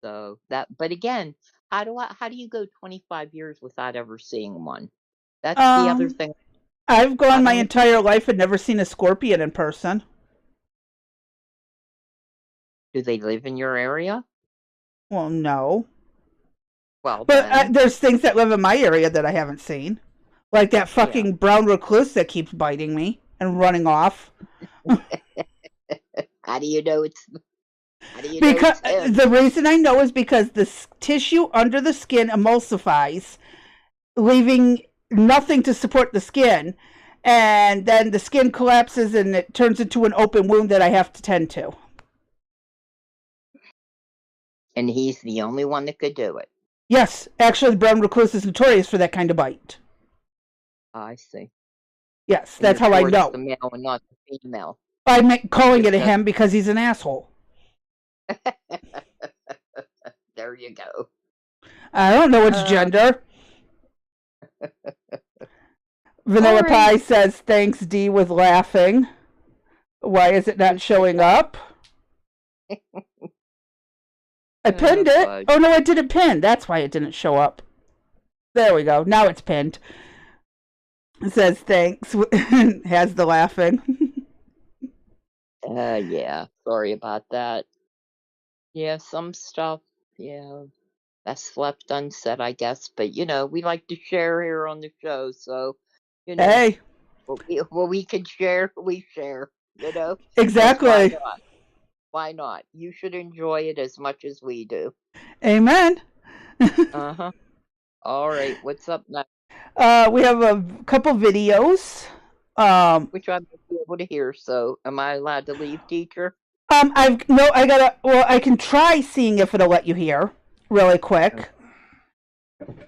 So but again, how do you go 25 years without ever seeing one? That's the other Um, thing. I've gone I've my only entire life and never seen a scorpion in person. Do they live in your area? Well, no. Well, But then, there's things that live in my area that I haven't seen. Like that yeah. fucking brown recluse that keeps biting me and running off. How do you know it's Because him? the reason I know is because the tissue under the skin emulsifies, leaving nothing to support the skin, and then the skin collapses and it turns into an open wound that I have to tend to. And he's the only one that could do it. Yes, actually, the brown recluse is notorious for that kind of bite. I see. Yes, And that's you're how I sure it's know. the male and not the female. I'm calling it a Just- him because he's an asshole. There you go. I don't know its gender. Vanilla All right. Pie says, thanks, D, with laughing. Why is it not showing up? I pinned it. fudge. Oh, no, I didn't pin. That's why it didn't show up. There we go. Now it's pinned. It says, thanks. Has the laughing. Yeah. Sorry about that. Yeah, some stuff, yeah, that's left unsaid, I guess. But, we like to share here on the show. So, Hey, what we can share, we share, 'Cause exactly. Why not? You should enjoy it as much as we do. Amen. Uh-huh. All right, what's up next? We have a couple videos. Which I might be able to hear, so am I allowed to leave, teacher? I can try seeing if it'll let you hear really quick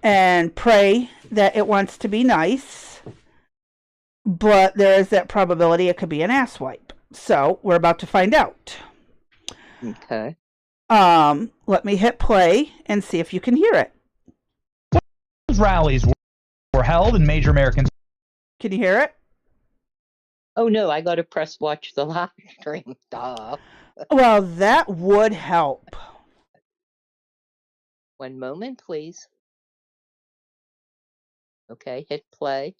and pray that it wants to be nice, but there is that probability it could be an asswipe. So we're about to find out. Okay. Let me hit play and see if you can hear it. Rallies were held in major American. Can you hear it? Oh no, I gotta press watch the live stream. Duh. Well, that would help. One moment, please. Okay, hit play.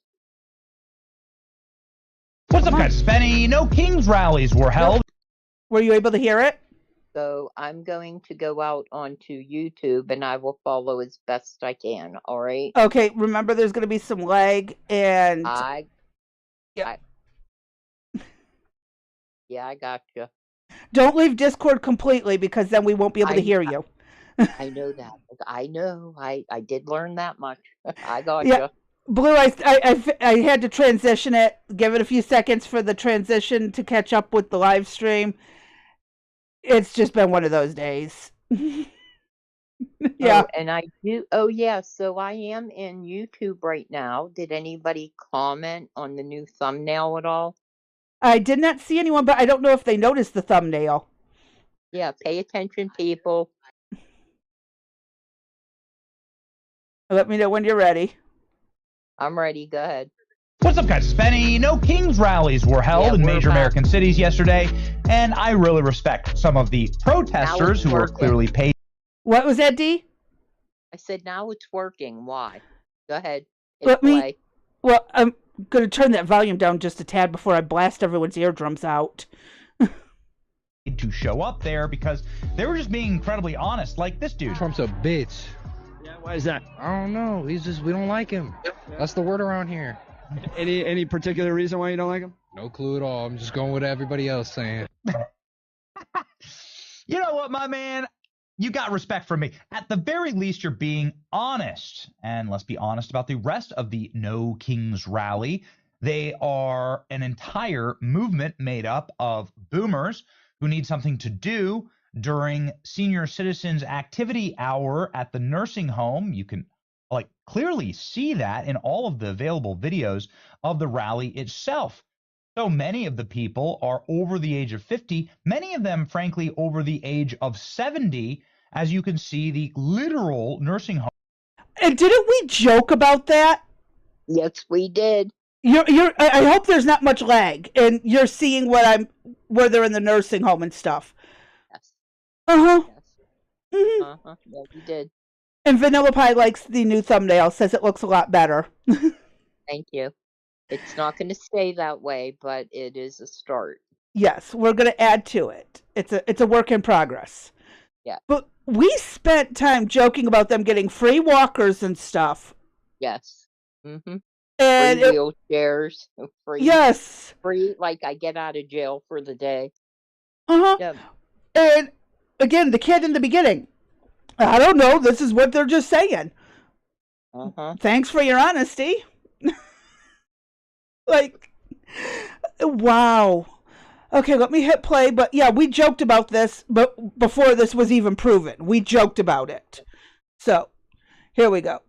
What's up, guys? Spenny. No Kings rallies were held. Were you able to hear it? So I'm going to go out onto YouTube and I will follow as best I can, alright? Okay, remember there's going to be some lag and... Yeah, I gotcha. Don't leave Discord completely because then we won't be able to hear you. I know that. I know. I did learn that much. I gotcha. Yeah. Blue, I had to transition it, give it a few seconds for the transition to catch up with the live stream. It's just been one of those days. Yeah. Oh, and I do. Oh, yeah. So I am in YouTube right now. Did anybody comment on the new thumbnail at all? I did not see anyone, but I don't know if they noticed the thumbnail. Yeah, pay attention, people. Let me know when you're ready. I'm ready. Go ahead. What's up, guys? Spenny. No Kings rallies were held in major American cities yesterday, and I really respect some of the protesters who are clearly paid. What was that, D? I said now it's working. Why? Go ahead. Well, I'm going to turn that volume down just a tad before I blast everyone's eardrums out. To show up there because they were just being incredibly honest, like this dude. Trump's a bitch. Yeah, why is that? I don't know. We don't like him. That's the word around here. Any particular reason why you don't like him? No clue at all. I'm just going with everybody else saying. You know what, my man? You got respect from me. At the very least, you're being honest. And let's be honest about the rest of the No Kings rally. They are an entire movement made up of boomers who need something to do during senior citizens activity hour at the nursing home. You can clearly see that in all of the available videos of the rally itself. So many of the people are over the age of 50, many of them, frankly, over the age of 70, as you can see the literal nursing home. And didn't we joke about that? Yes, we did. I hope there's not much lag, and you're seeing where they're in the nursing home and stuff. Yes. Uh-huh. Yes. Mm-hmm. Uh-huh. Yeah, we did. And Vanilla Pie likes the new thumbnail, says it looks a lot better. Thank you. It's not going to stay that way, but it is a start. Yes, we're going to add to it. It's a work in progress. Yeah. But we spent time joking about them getting free walkers and stuff. Yes. Mm-hmm. And free wheelchairs. Free. Yes. Free, like I get out of jail for the day. Uh-huh. Yeah. And again, the kid in the beginning. I don't know. This is what they're just saying. Uh-huh. Thanks for your honesty. Wow. Okay, let me hit play. But yeah, we joked about this, but before this was even proven, we joked about it. So here we go.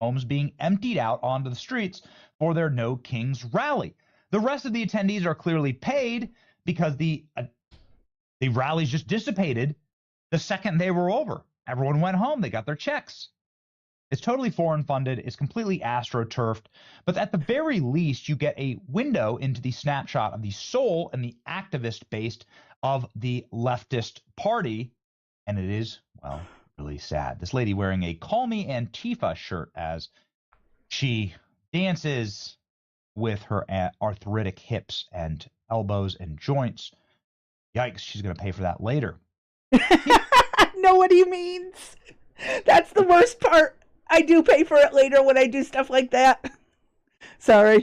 Homes being emptied out onto the streets for their No Kings rally. The rest of the attendees are clearly paid because the rallies just dissipated the second they were over. Everyone went home. They got their checks. It's totally foreign funded. It's completely astroturfed. But at the very least, you get a window into the snapshot of the soul and the activist base of the leftist party. And it is, well, really sad. This lady wearing a Call Me Antifa shirt as she dances with her arthritic hips and elbows and joints. Yikes, she's going to pay for that later. I know what he means. That's the worst part. I do pay for it later when I do stuff like that. Sorry.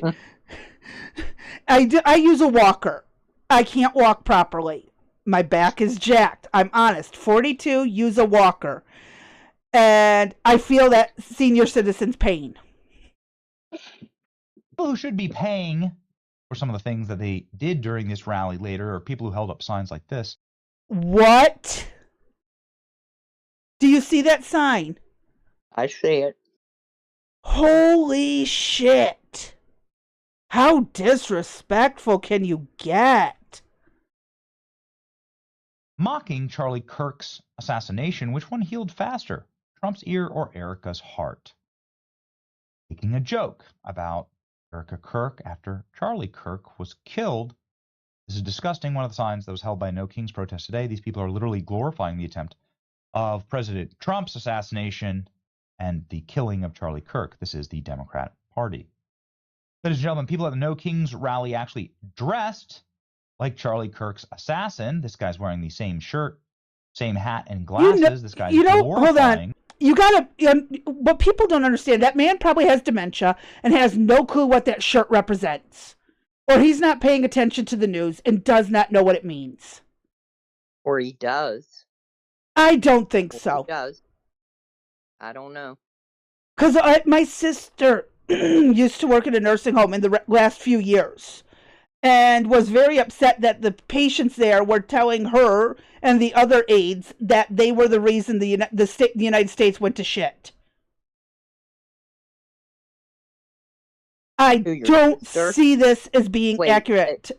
I use a walker. I can't walk properly. My back is jacked. I'm honest. 42, use a walker. And I feel that senior citizens' pain. People who should be paying for some of the things that they did during this rally later are people who held up signs like this. What? Do you see that sign? I see it. Holy shit. How disrespectful can you get? Mocking Charlie Kirk's assassination, which one healed faster, Trump's ear or Erica's heart? Making a joke about Erica Kirk after Charlie Kirk was killed. This is disgusting. One of the signs that was held by No Kings protest today. These people are literally glorifying the attempt of President Trump's assassination and the killing of Charlie Kirk. This is the Democrat Party. Ladies and gentlemen, people at the No Kings rally actually dressed like Charlie Kirk's assassin. This guy's wearing the same shirt, same hat and glasses. This guy's glorifying. Hold on. You gotta, what people don't understand, that man probably has dementia and has no clue what that shirt represents. Or he's not paying attention to the news and does not know what it means. Or he does. I don't think so. He does. I don't know. Because my sister used to work in a nursing home in the last few years and was very upset that the patients there were telling her and the other aides that they were the reason the United States went to shit. I don't see this as being accurate.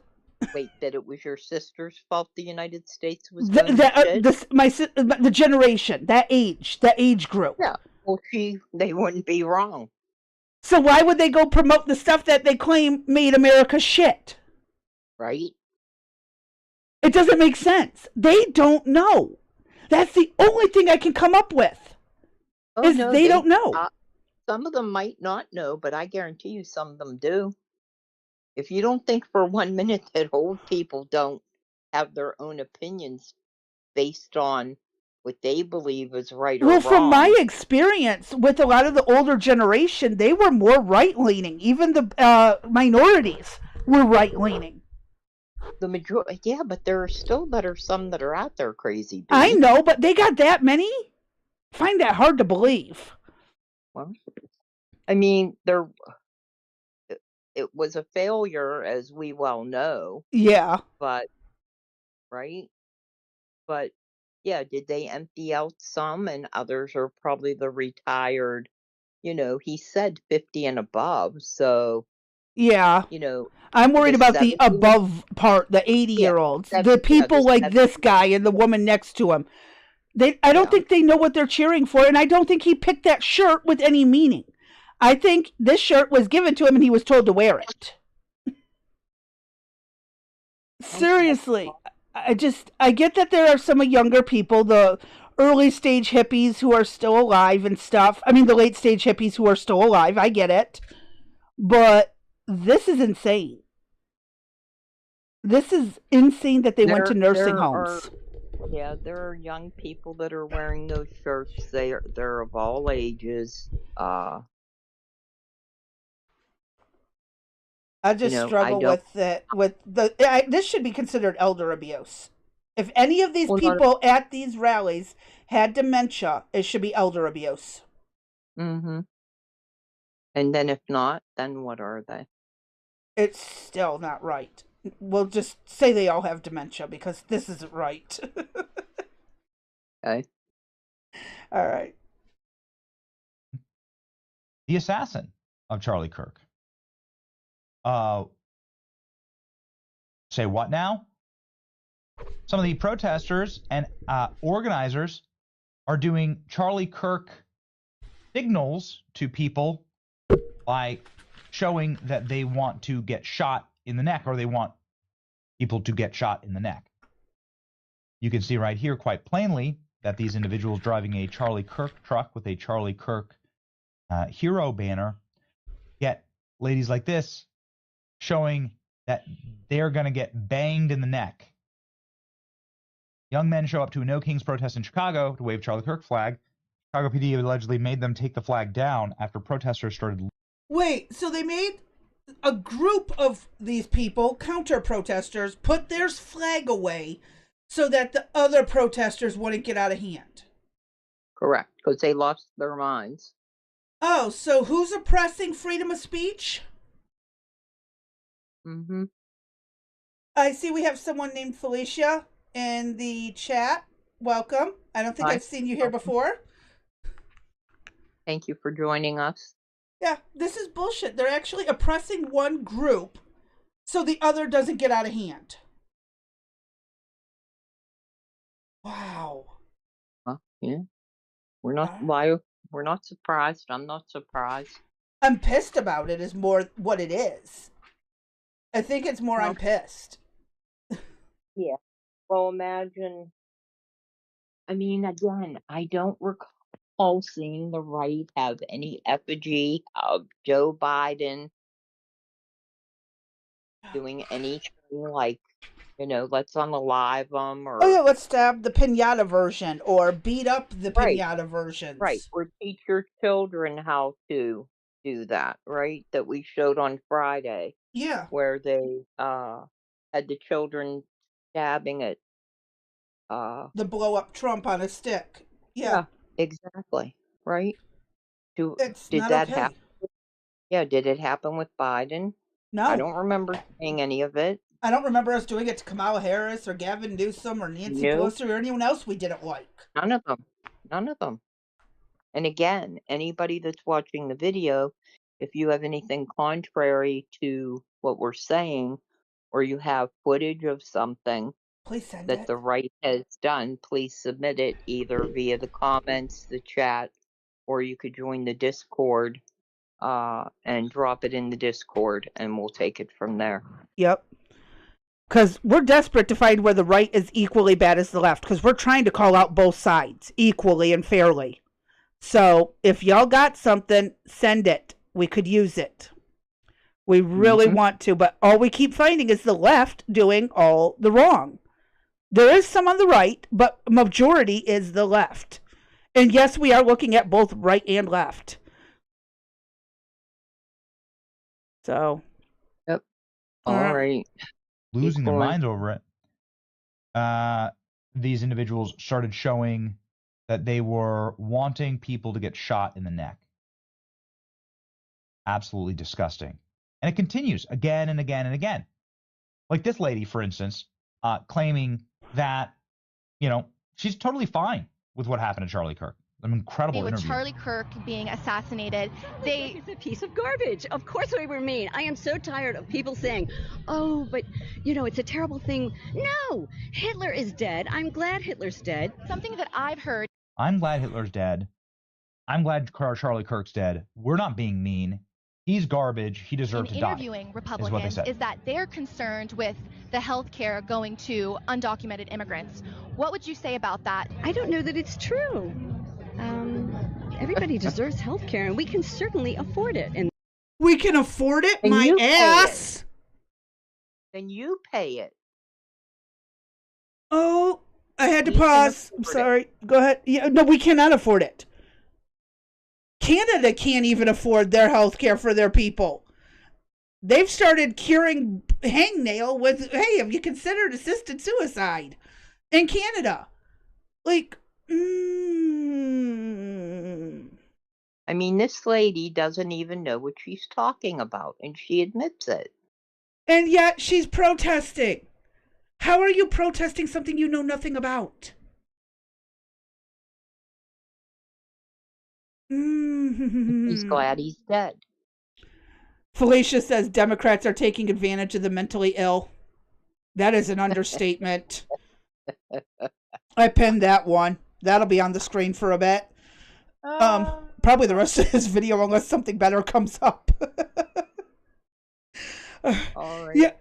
Wait, that it was your sister's fault the United States was going to shit? The generation, that age group. Yeah, well, they wouldn't be wrong. So why would they go promote the stuff that they claim made America shit? Right? It doesn't make sense. They don't know. That's the only thing I can come up with. Oh, no, they don't know. Some of them might not know, but I guarantee you some of them do. If you don't think for 1 minute that old people don't have their own opinions based on what they believe is right or wrong. Well, from my experience with a lot of the older generation, they were more right-leaning. Even the minorities were right-leaning. The majority, yeah, but there are still some that are out there crazy. Dude. I know, but they got that many? Find that hard to believe. Well, I mean, it was a failure, as we well know. Yeah. But, right? But, yeah, did they empty out some? And others are probably the retired, he said 50 and above. So, yeah. I'm worried about the above part, the 80-year-olds. The people like this guy and the woman next to him. I don't think they know what they're cheering for, and I don't think he picked that shirt with any meaning. I think this shirt was given to him and he was told to wear it. Seriously. I get that there are some younger people, the early stage hippies who are still alive and stuff. I mean, the late stage hippies who are still alive. I get it. But this is insane. This is insane that they went to nursing homes. Yeah, there are young people that are wearing those shirts. They're of all ages. I just struggle with it. This should be considered elder abuse. If any of these people at these rallies had dementia, it should be elder abuse. Mm-hmm. And then if not, then what are they? It's still not right. We'll just say they all have dementia because this isn't right. Okay. All right. The assassin of Charlie Kirk. Say what now? some of the protesters and organizers are doing Charlie Kirk signals to people by showing that they want to get shot in the neck, or they want people to get shot in the neck. You can see right here quite plainly that these individuals driving a Charlie Kirk truck with a Charlie Kirk hero banner get ladies like this showing that they're going to get banged in the neck. Young men show up to a No Kings protest in Chicago to wave Charlie Kirk flag. Chicago PD allegedly made them take the flag down after protesters started. Wait, so they made a group of these people, counter-protesters, put their flag away so that the other protesters wouldn't get out of hand. Correct, because they lost their minds. Oh, so who's oppressing freedom of speech? Mm-hmm. I see we have someone named Felicia in the chat. Welcome. I don't think Hi. I've seen you here before. Thank you for joining us. Yeah, this is bullshit. They're actually oppressing one group so the other doesn't get out of hand. Wow. Yeah. We're not we're not surprised. I'm not surprised. I'm pissed about it is more what it is. I think it's more I'm pissed. Yeah. Well, imagine. I mean, again, I don't recall seeing the right have any effigy of Joe Biden doing anything like, let's unalive them or. Oh yeah, let's stab the pinata version or beat up the Right. pinata versions. Right. Or teach your children how to do that, right? That we showed on Friday. Yeah. Where they had the children stabbing at the blow up Trump on a stick. Yeah. Exactly. Right? Did not that okay. happen? Yeah, did it happen with Biden? No. I don't remember seeing any of it. I don't remember us doing it to Kamala Harris or Gavin Newsom or Nancy Pelosi or anyone else we didn't like. None of them. None of them. And again, anybody that's watching the video, if you have anything contrary to what we're saying, or you have footage of something please send that it. the right has done, please submit it either via the comments, the chat, or you could join the Discord and drop it in the Discord, and we'll take it from there. Yep. Because we're desperate to find where the right is equally bad as the left, because we're trying to call out both sides equally and fairly. So if y'all got something, send it. We could use it. We really want to, but all we keep finding is the left doing all the wrong. There is some on the right, but majority is the left. And yes, we are looking at both right and left. So. Yep. All right. Losing their minds over it. These individuals started showing that they were wanting people to get shot in the neck. Absolutely disgusting. And it continues again and again and again. Like this lady, for instance, claiming that, she's totally fine with what happened to Charlie Kirk. An incredible with interview. Charlie Kirk being assassinated, It's a piece of garbage. Of course we were mean. I am so tired of people saying, oh, but, it's a terrible thing. No, Hitler is dead. I'm glad Hitler's dead. Something that I've heard. I'm glad Hitler's dead. I'm glad Charlie Kirk's dead. We're not being mean. He's garbage. He deserves to die. Interviewing Republicans is that they're concerned with the health care going to undocumented immigrants. What would you say about that? I don't know that it's true. Everybody deserves health care, and we can certainly afford it. And we can afford it? And my ass! Then you pay it. Oh, I had to pause. I'm sorry. Go ahead. Yeah, no, we cannot afford it. Canada can't even afford their health care for their people. They've started curing hangnail with, hey, have you considered assisted suicide in Canada? Like, I mean, this lady doesn't even know what she's talking about, and she admits it. And yet she's protesting. How are you protesting something you know nothing about? He's glad he's dead. Felicia says Democrats are taking advantage of the mentally ill. That is an understatement. I pinned that one. That'll be on the screen for a bit. Probably the rest of this video, unless something better comes up. All right. Yeah,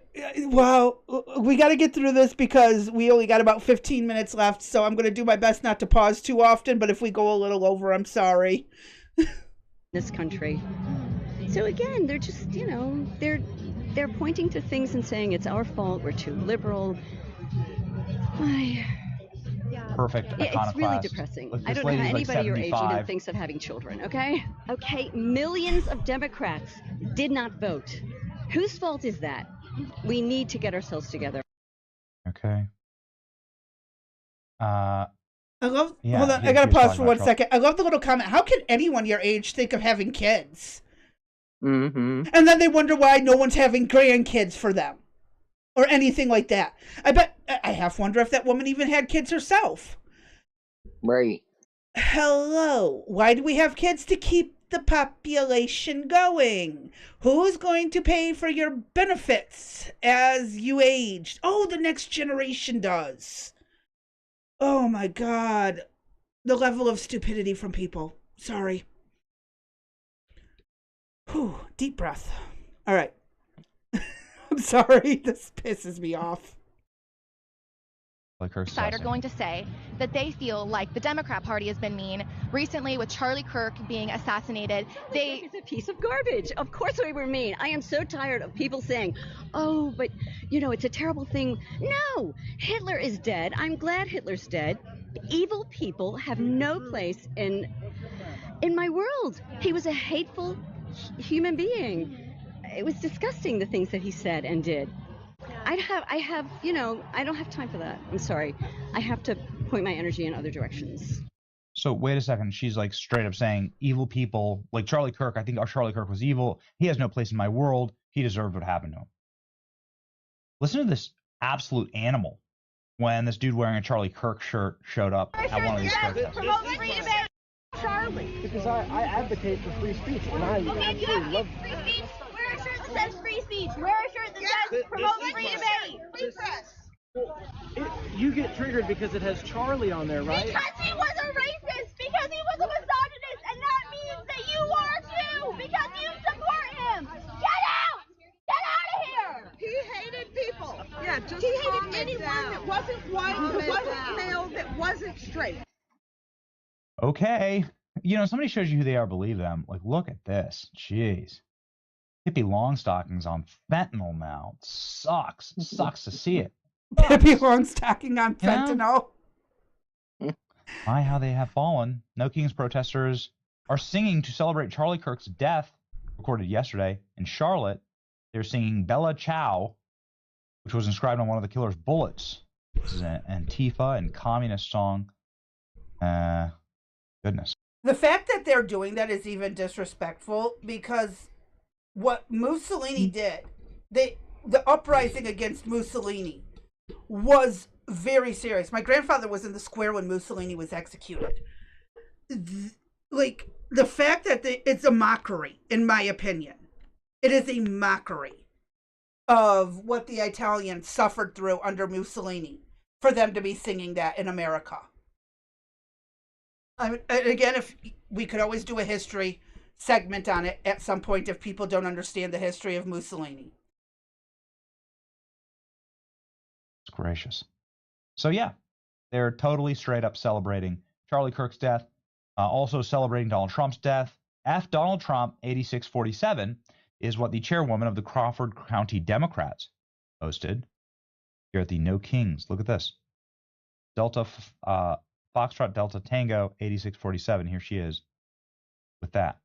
well, we got to get through this because we only got about 15 minutes left, so I'm going to do my best not to pause too often, but if we go a little over, I'm sorry. This country. So again, they're just, they're pointing to things and saying it's our fault, we're too liberal. Perfect It's really iconoclast. depressing. Look, I this don't know how lady's like anybody your age even 75. thinks of having children, okay? Okay, millions of Democrats did not vote. Whose fault is that? We need to get ourselves together. Okay. I love. Yeah, hold on, I gotta pause for 1 second. I love the little comment. How can anyone your age think of having kids? Mm-hmm. And then they wonder why no one's having grandkids for them, or anything like that. I half wonder if that woman even had kids herself. Right. Hello. Why do we have kids? To keep the population going. Who's going to pay for your benefits as you age? Oh, the next generation does. Oh my God. The level of stupidity from people. Sorry. Whew, deep breath. All right. I'm sorry. This pisses me off. Like her side are going to say that they feel like the Democrat Party has been mean. Recently, with Charlie Kirk being assassinated, It's a piece of garbage. Of course we were mean. I am so tired of people saying, oh, but, it's a terrible thing. No, Hitler is dead. I'm glad Hitler's dead. Evil people have no place in my world. He was a hateful human being. It was disgusting, the things that he said and did. I don't have time for that. I'm sorry. I have to point my energy in other directions. So wait a second. She's like straight up saying evil people, like Charlie Kirk. I think our Charlie Kirk was evil. He has no place in my world. He deserved what happened to him. Listen to this absolute animal when this dude wearing a Charlie Kirk shirt showed up at one of these protests. Charlie. Because I advocate for free speech, and I absolutely love free speech. Wear a shirt that says free speech. Wear a shirt that says promote free debate. Free press. You get triggered because it has Charlie on there, right? Because he was a racist. Because he was a misogynist, and that means that you are too. Because you support him. Get out! Get out of here! He hated people. Yeah, just he hated anyone that wasn't white, that wasn't male, that wasn't straight. Okay. Somebody shows you who they are, believe them. Like, look at this. Jeez. Hippie Longstockings on fentanyl now. It sucks. It sucks to see it. Hippie Longstocking on fentanyl. My, how they have fallen. No Kings protesters are singing to celebrate Charlie Kirk's death, recorded yesterday in Charlotte. They're singing Bella Ciao, which was inscribed on one of the killer's bullets. This is an Antifa and communist song. Goodness. The fact that they're doing that is even disrespectful, because what Mussolini did, the uprising against Mussolini was very serious. My grandfather was in the square when Mussolini was executed. Like, the fact that it's a mockery, in my opinion. It is a mockery of what the Italians suffered through under Mussolini for them to be singing that in America. Again, if we could always do a history segment on it at some point if people don't understand the history of Mussolini. It's gracious. So yeah, they're totally straight up celebrating Charlie Kirk's death, also celebrating Donald Trump's death. F. Donald Trump 8647 is what the chairwoman of the Crawford County Democrats posted here at the No Kings. Look at this. Foxtrot Delta Tango 8647. Here she is with that.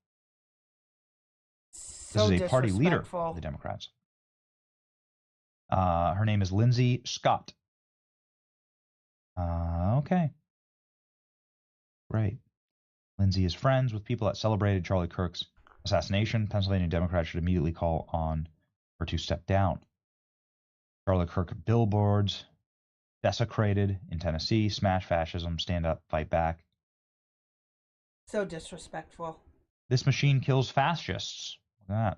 So this is a party leader of the Democrats. Her name is Lindsay Scott. Okay. Great. Lindsay is friends with people that celebrated Charlie Kirk's assassination. Pennsylvania Democrats should immediately call on her to step down. Charlie Kirk billboards desecrated in Tennessee. Smash fascism. Stand up. Fight back. So disrespectful. This machine kills fascists. Look at that.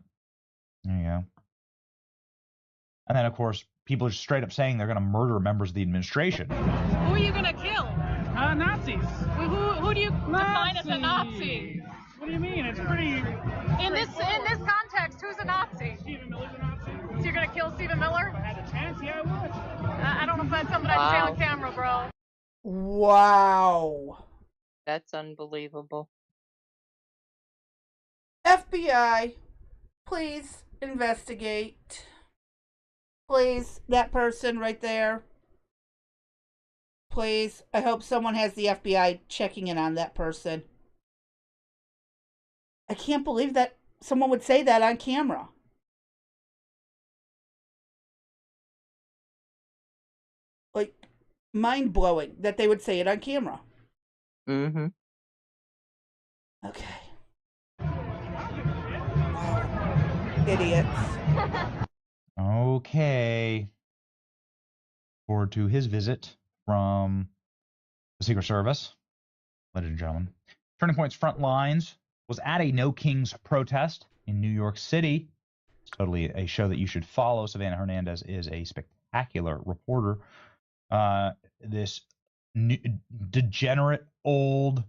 There you go. And then, of course, people are straight up saying they're going to murder members of the administration. Who are you going to kill? Nazis. Who do you define as a Nazi? What do you mean? It's pretty... In this context, who's a Nazi? Stephen Miller's a Nazi. So you're going to kill Stephen Miller? If I had a chance, yeah, I would. I don't know if that's something I'd say on camera, bro. Wow. That's unbelievable. FBI, please investigate. Please, that person right there. Please, I hope someone has the FBI checking in on that person. I can't believe that someone would say that on camera. Like, mind-blowing that they would say it on camera. Mm-hmm. Okay. Idiots. Okay. Forward to his visit from the Secret Service. Ladies and gentlemen. Turning Point's Front Lines was at a No Kings protest in New York City. It's totally a show that you should follow. Savannah Hernandez is a spectacular reporter. This degenerate old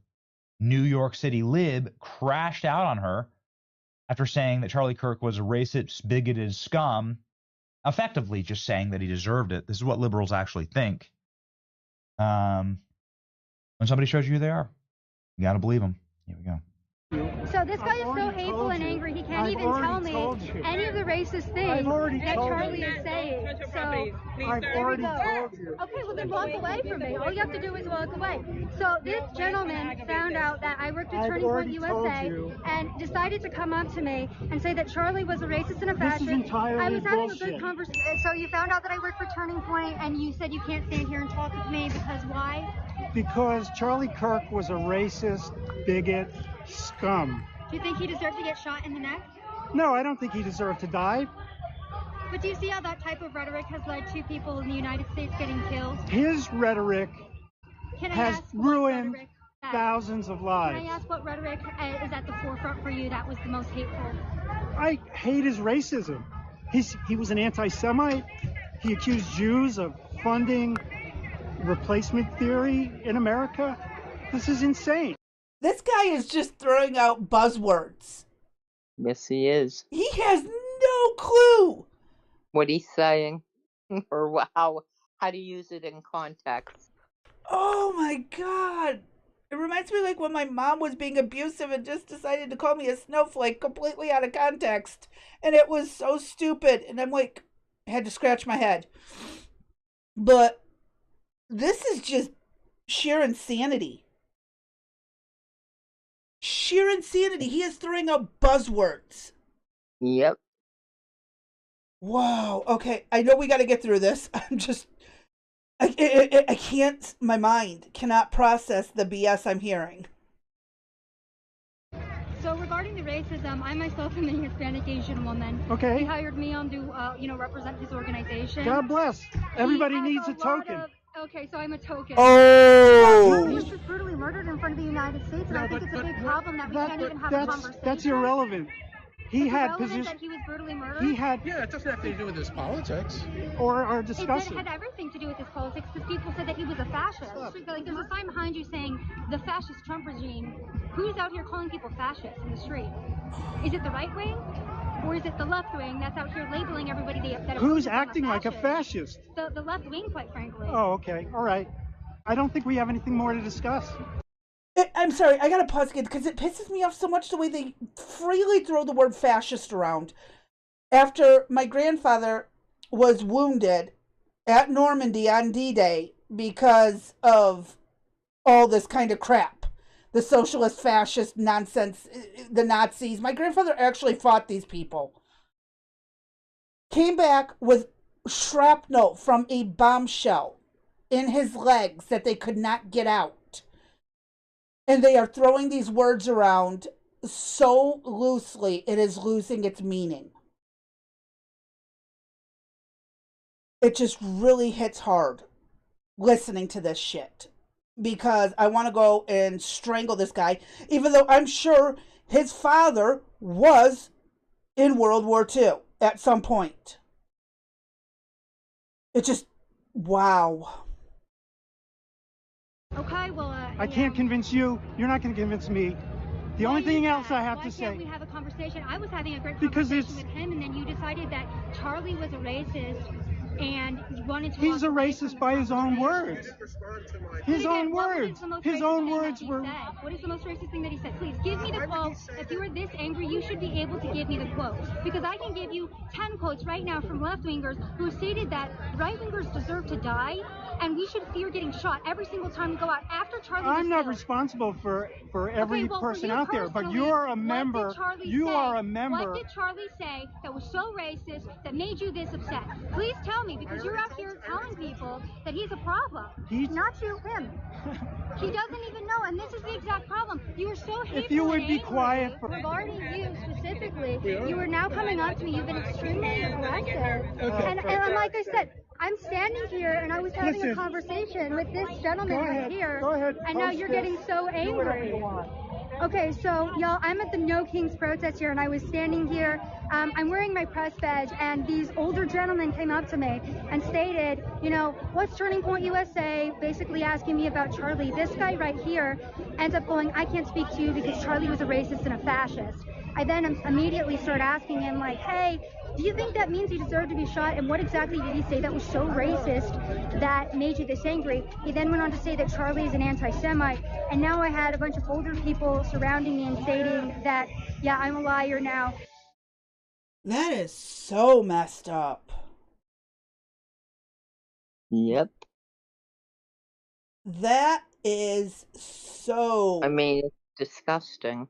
New York City lib crashed out on her after saying that Charlie Kirk was a racist, bigoted scum, effectively just saying that he deserved it. This is what liberals actually think. When somebody shows you who they are, you got to believe them. Here we go. So this guy is so hateful and angry, he can't even tell me any of the racist things that Charlie is saying. So I've already told you. Okay, well then walk away from me. All you have to do is walk away. So this gentleman found out that I worked at Turning Point USA and decided to come up to me and say that Charlie was a racist and a fascist. This is entirely I was having bullshit. a good conversation. So you found out that I worked for Turning Point and you said you can't stand here and talk with me because why? Because Charlie Kirk was a racist, bigot, scum. Do you think he deserved to get shot in the neck? No, I don't think he deserved to die. But do you see how that type of rhetoric has led to people in the United States getting killed? His rhetoric Can I has ask what ruined rhetoric that- thousands of Can lives. I ask what rhetoric is at the forefront for you that was the most hateful? I hate his racism. He was an anti-Semite. He accused Jews of funding replacement theory in America. This is insane. This guy is just throwing out buzzwords. Yes, he is. He has no clue what he's saying or how to use it in context. Oh my god. It reminds me like when my mom was being abusive and just decided to call me a snowflake completely out of context. And it was so stupid. And I'm like, I had to scratch my head. But this is just sheer insanity. Sheer insanity. He is throwing out buzzwords. Yep. Wow. Okay. I know we got to get through this. I can't, my mind cannot process the BS I'm hearing. So regarding the racism, I myself am a Hispanic Asian woman. Okay. He hired me on to, represent his organization. God bless. Everybody needs a token. Okay, so I'm a token. Oh! He was just brutally murdered in front of the United States, and I think it's a big problem that we can't even have a conversation. That's irrelevant. He had position. That he was brutally murdered. Yeah, it doesn't have to do with his politics. Or our discussion. It had everything to do with his politics because people said that he was a fascist. Like there's a sign behind you saying the fascist Trump regime. Who's out here calling people fascists in the street? Is it the right wing? Or is it the left wing that's out here labeling everybody that who's acting like a fascist? The left wing, quite frankly. Oh, okay. All right. I don't think we have anything more to discuss. I'm sorry, I gotta pause again because it pisses me off so much the way they freely throw the word fascist around. After my grandfather was wounded at Normandy on D-Day because of all this kind of crap. The socialist, fascist nonsense, the Nazis. My grandfather actually fought these people. Came back with shrapnel from a bombshell in his legs that they could not get out. And they are throwing these words around so loosely, it is losing its meaning. It just really hits hard listening to this shit. Because I want to go and strangle this guy, even though I'm sure his father was in World War II at some point. It just, wow. Okay, well, I can't convince you. You're not going to convince me. The only thing else I have to say. Why can't we have a conversation? I was having a great Because conversation with him, and then you decided that Charlie was a racist, and you wanted to. He's a racist by his own words. His own words. His own words were. What is the most racist thing that he said? Please give me the quote. If you were this angry, you should be able to give me the quote, because I can give you 10 quotes right now from left-wingers who stated that right-wingers deserve to die, and we should fear getting shot every single time we go out. After Charlie was I'm not killed. responsible for every person out there, but personally, you're a member. You are a What member. did Charlie say that was so racist that made you this upset? Please tell me, because you're out here telling people that he's a problem. Not you, him. He doesn't even know, and this is the exact problem. You were so hateful. If you would and be angry quiet regarding you specifically, you are now coming on to me. You've been extremely aggressive. And like I said, I'm standing here and I was having a conversation with this gentleman right here. Go ahead. And now you're getting so angry. Okay, so y'all, I'm at the No Kings protest here, and I was standing here. I'm wearing my press badge, and these older gentlemen came up to me and stated, you know, what's Turning Point USA? Basically asking me about Charlie. This guy right here ends up going, I can't speak to you because Charlie was a racist and a fascist. I then immediately start asking him, like, hey, do you think that means you deserve to be shot? And what exactly did he say that was so racist that made you this angry? He then went on to say that Charlie is an anti-Semite. And now I had a bunch of older people surrounding me and stating that, yeah, I'm a liar now. That is so messed up. Yep. That is so... I mean, it's disgusting.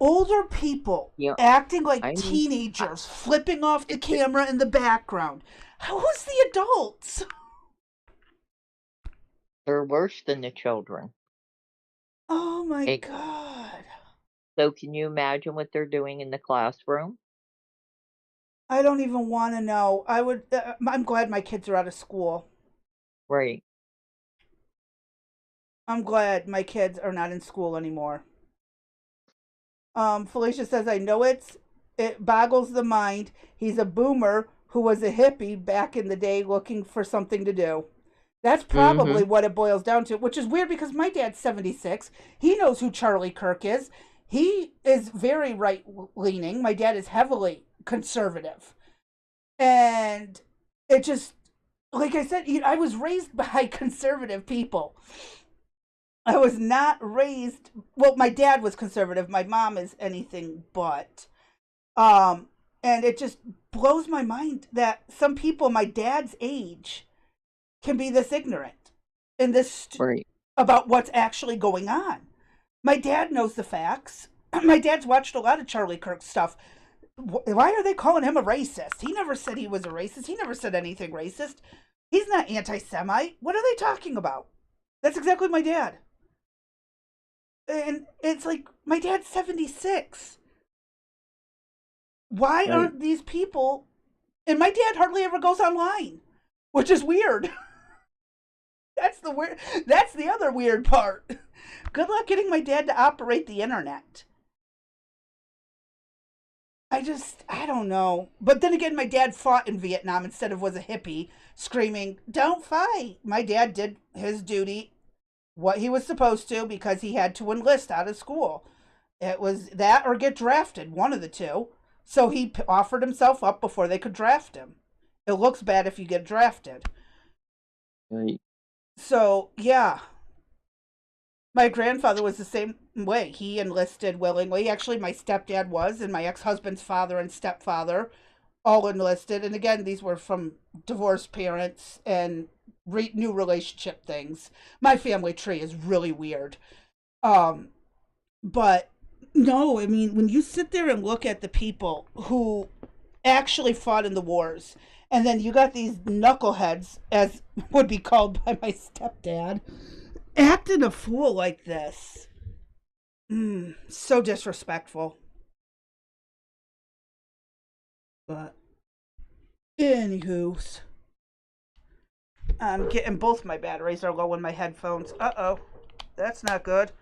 Older people acting like teenagers, flipping off the camera in the background. Who's the adults? They're worse than the children. Oh my God. So can you imagine what they're doing in the classroom? I don't even want to know. I'm glad my kids are out of school. Right. I'm glad my kids are not in school anymore. Felicia says, I know it boggles the mind. He's a boomer who was a hippie back in the day looking for something to do. That's probably what it boils down to, which is weird because my dad's 76. He knows who Charlie Kirk is. He is very right-leaning. My dad is heavily conservative. And it just, like I said, I was raised by conservative people. I was not raised, well, my dad was conservative. My mom is anything but. And it just blows my mind that some people my dad's age can be this ignorant and this about what's actually going on. My dad knows the facts. My dad's watched a lot of Charlie Kirk stuff. Why are they calling him a racist? He never said he was a racist. He never said anything racist. He's not anti-Semite. What are they talking about? That's exactly my dad. And it's like, my dad's 76. Why aren't these people... And my dad hardly ever goes online, which is weird. That's the other weird part. Good luck getting my dad to operate the internet. I don't know. But then again, my dad fought in Vietnam instead of was a hippie, screaming, don't fight. My dad did his duty, what he was supposed to, because he had to enlist out of school. It was that or get drafted, one of the two. So he offered himself up before they could draft him. It looks bad if you get drafted. Right. So, yeah. My grandfather was the same way. He enlisted willingly. Actually, my stepdad was, and my ex-husband's father and stepfather all enlisted. And again, these were from divorced parents and new relationship things. My family tree is really weird. But no, I mean, when you sit there and look at the people who actually fought in the wars, and then you got these knuckleheads, as would be called by my stepdad, acting a fool like this. So disrespectful. But, anywho's, I'm getting both my batteries are low in my headphones. Uh-oh. That's not good.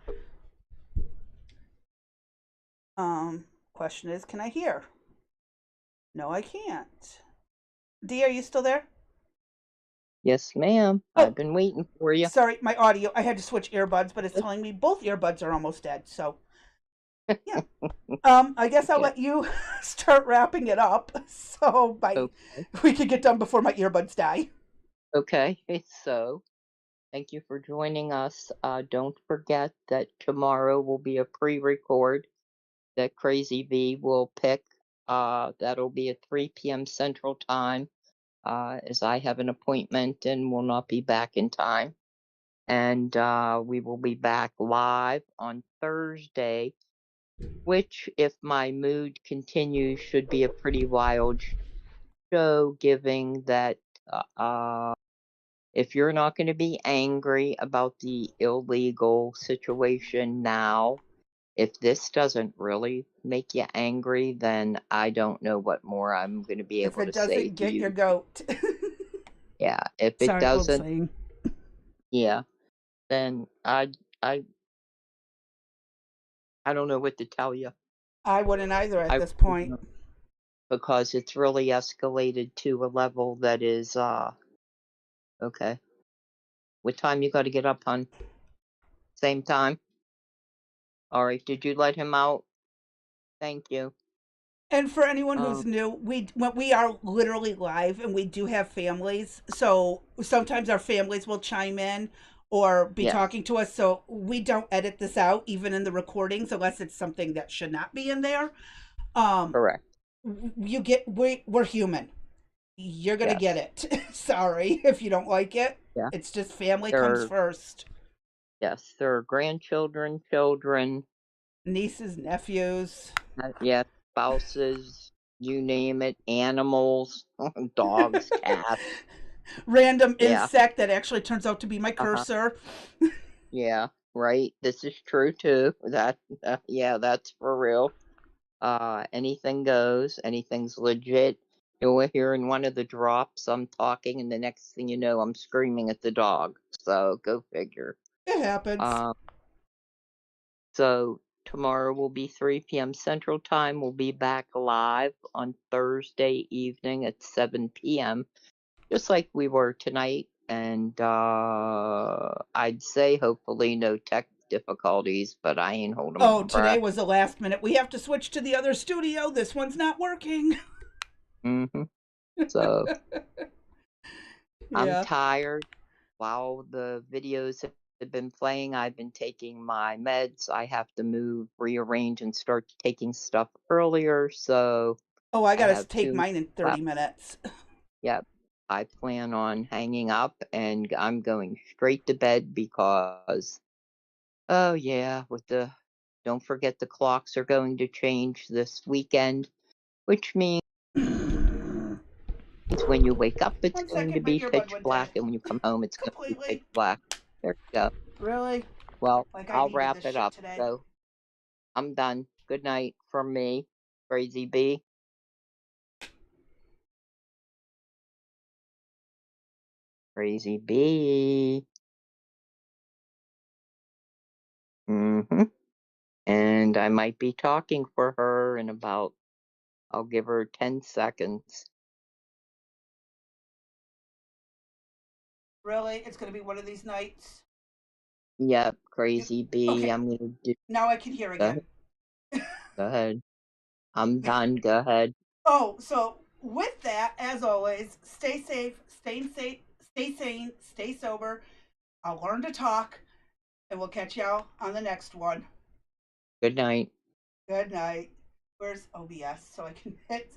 Question is, can I hear? No, I can't. Dee, are you still there? Yes, ma'am. Oh. I've been waiting for you. Sorry, my audio. I had to switch earbuds, but it's telling me both earbuds are almost dead. So, yeah. I guess I'll let you start wrapping it up, so we could get done before my earbuds die. Okay, so thank you for joining us. Don't forget that tomorrow will be a pre-record that Crazy V will pick. That'll be at 3 p.m. Central Time, as I have an appointment and will not be back in time. And we will be back live on Thursday, which, if my mood continues, should be a pretty wild show, given that if you're not going to be angry about the illegal situation now, if this doesn't really make you angry, then I don't know what more I'm going to be able to say to you. If it doesn't get your goat. Yeah, if it Sorry, doesn't, yeah, then I don't know what to tell you. I wouldn't either at this point. Because it's really escalated to a level that is, okay. What time you got to get up, hon? Same time? Alright, did you let him out? Thank you. And for anyone who's new, we are literally live, and we do have families. So sometimes our families will chime in or be talking to us. So we don't edit this out, even in the recordings, unless it's something that should not be in there. Correct. We're human. You're gonna get it. Sorry if you don't like it. Yeah. It's just family comes first. Yes, there are grandchildren, children, nieces, nephews. Spouses, you name it, animals, dogs, cats. Random insect that actually turns out to be my cursor. Yeah, right. This is true too. That's for real. Anything goes. Anything's legit. You'll hear in one of the drops I'm talking, and the next thing you know, I'm screaming at the dog. So go figure. It happens. So tomorrow will be 3 p.m. Central Time. We'll be back live on Thursday evening at 7 p.m. just like we were tonight. And I'd say hopefully no tech difficulties, but I ain't holding my breath. Today was the last minute. We have to switch to the other studio. This one's not working. So I'm tired. While the videos have been playing, I've been taking my meds. I have to move, rearrange, and start taking stuff earlier. So I gotta take mine in 30 minutes. Yep. I plan on hanging up, and I'm going straight to bed because, don't forget the clocks are going to change this weekend, which means when you wake up, it's going to be pitch black, and when you come home, it's going to be pitch black. There you go. Really? Well, I'll wrap it up. So I'm done. Good night from me, Crazy B. Crazy B. And I might be talking for her in about, I'll give her 10 seconds. Really? It's going to be one of these nights? Yep, Crazy B. Okay. I'm going to do. Now I can hear again. Go ahead. I'm done. Go ahead. So with that, as always, stay safe, stay sane, stay sober. I'll learn to talk, and we'll catch y'all on the next one. Good night. Good night. Where's OBS so I can hit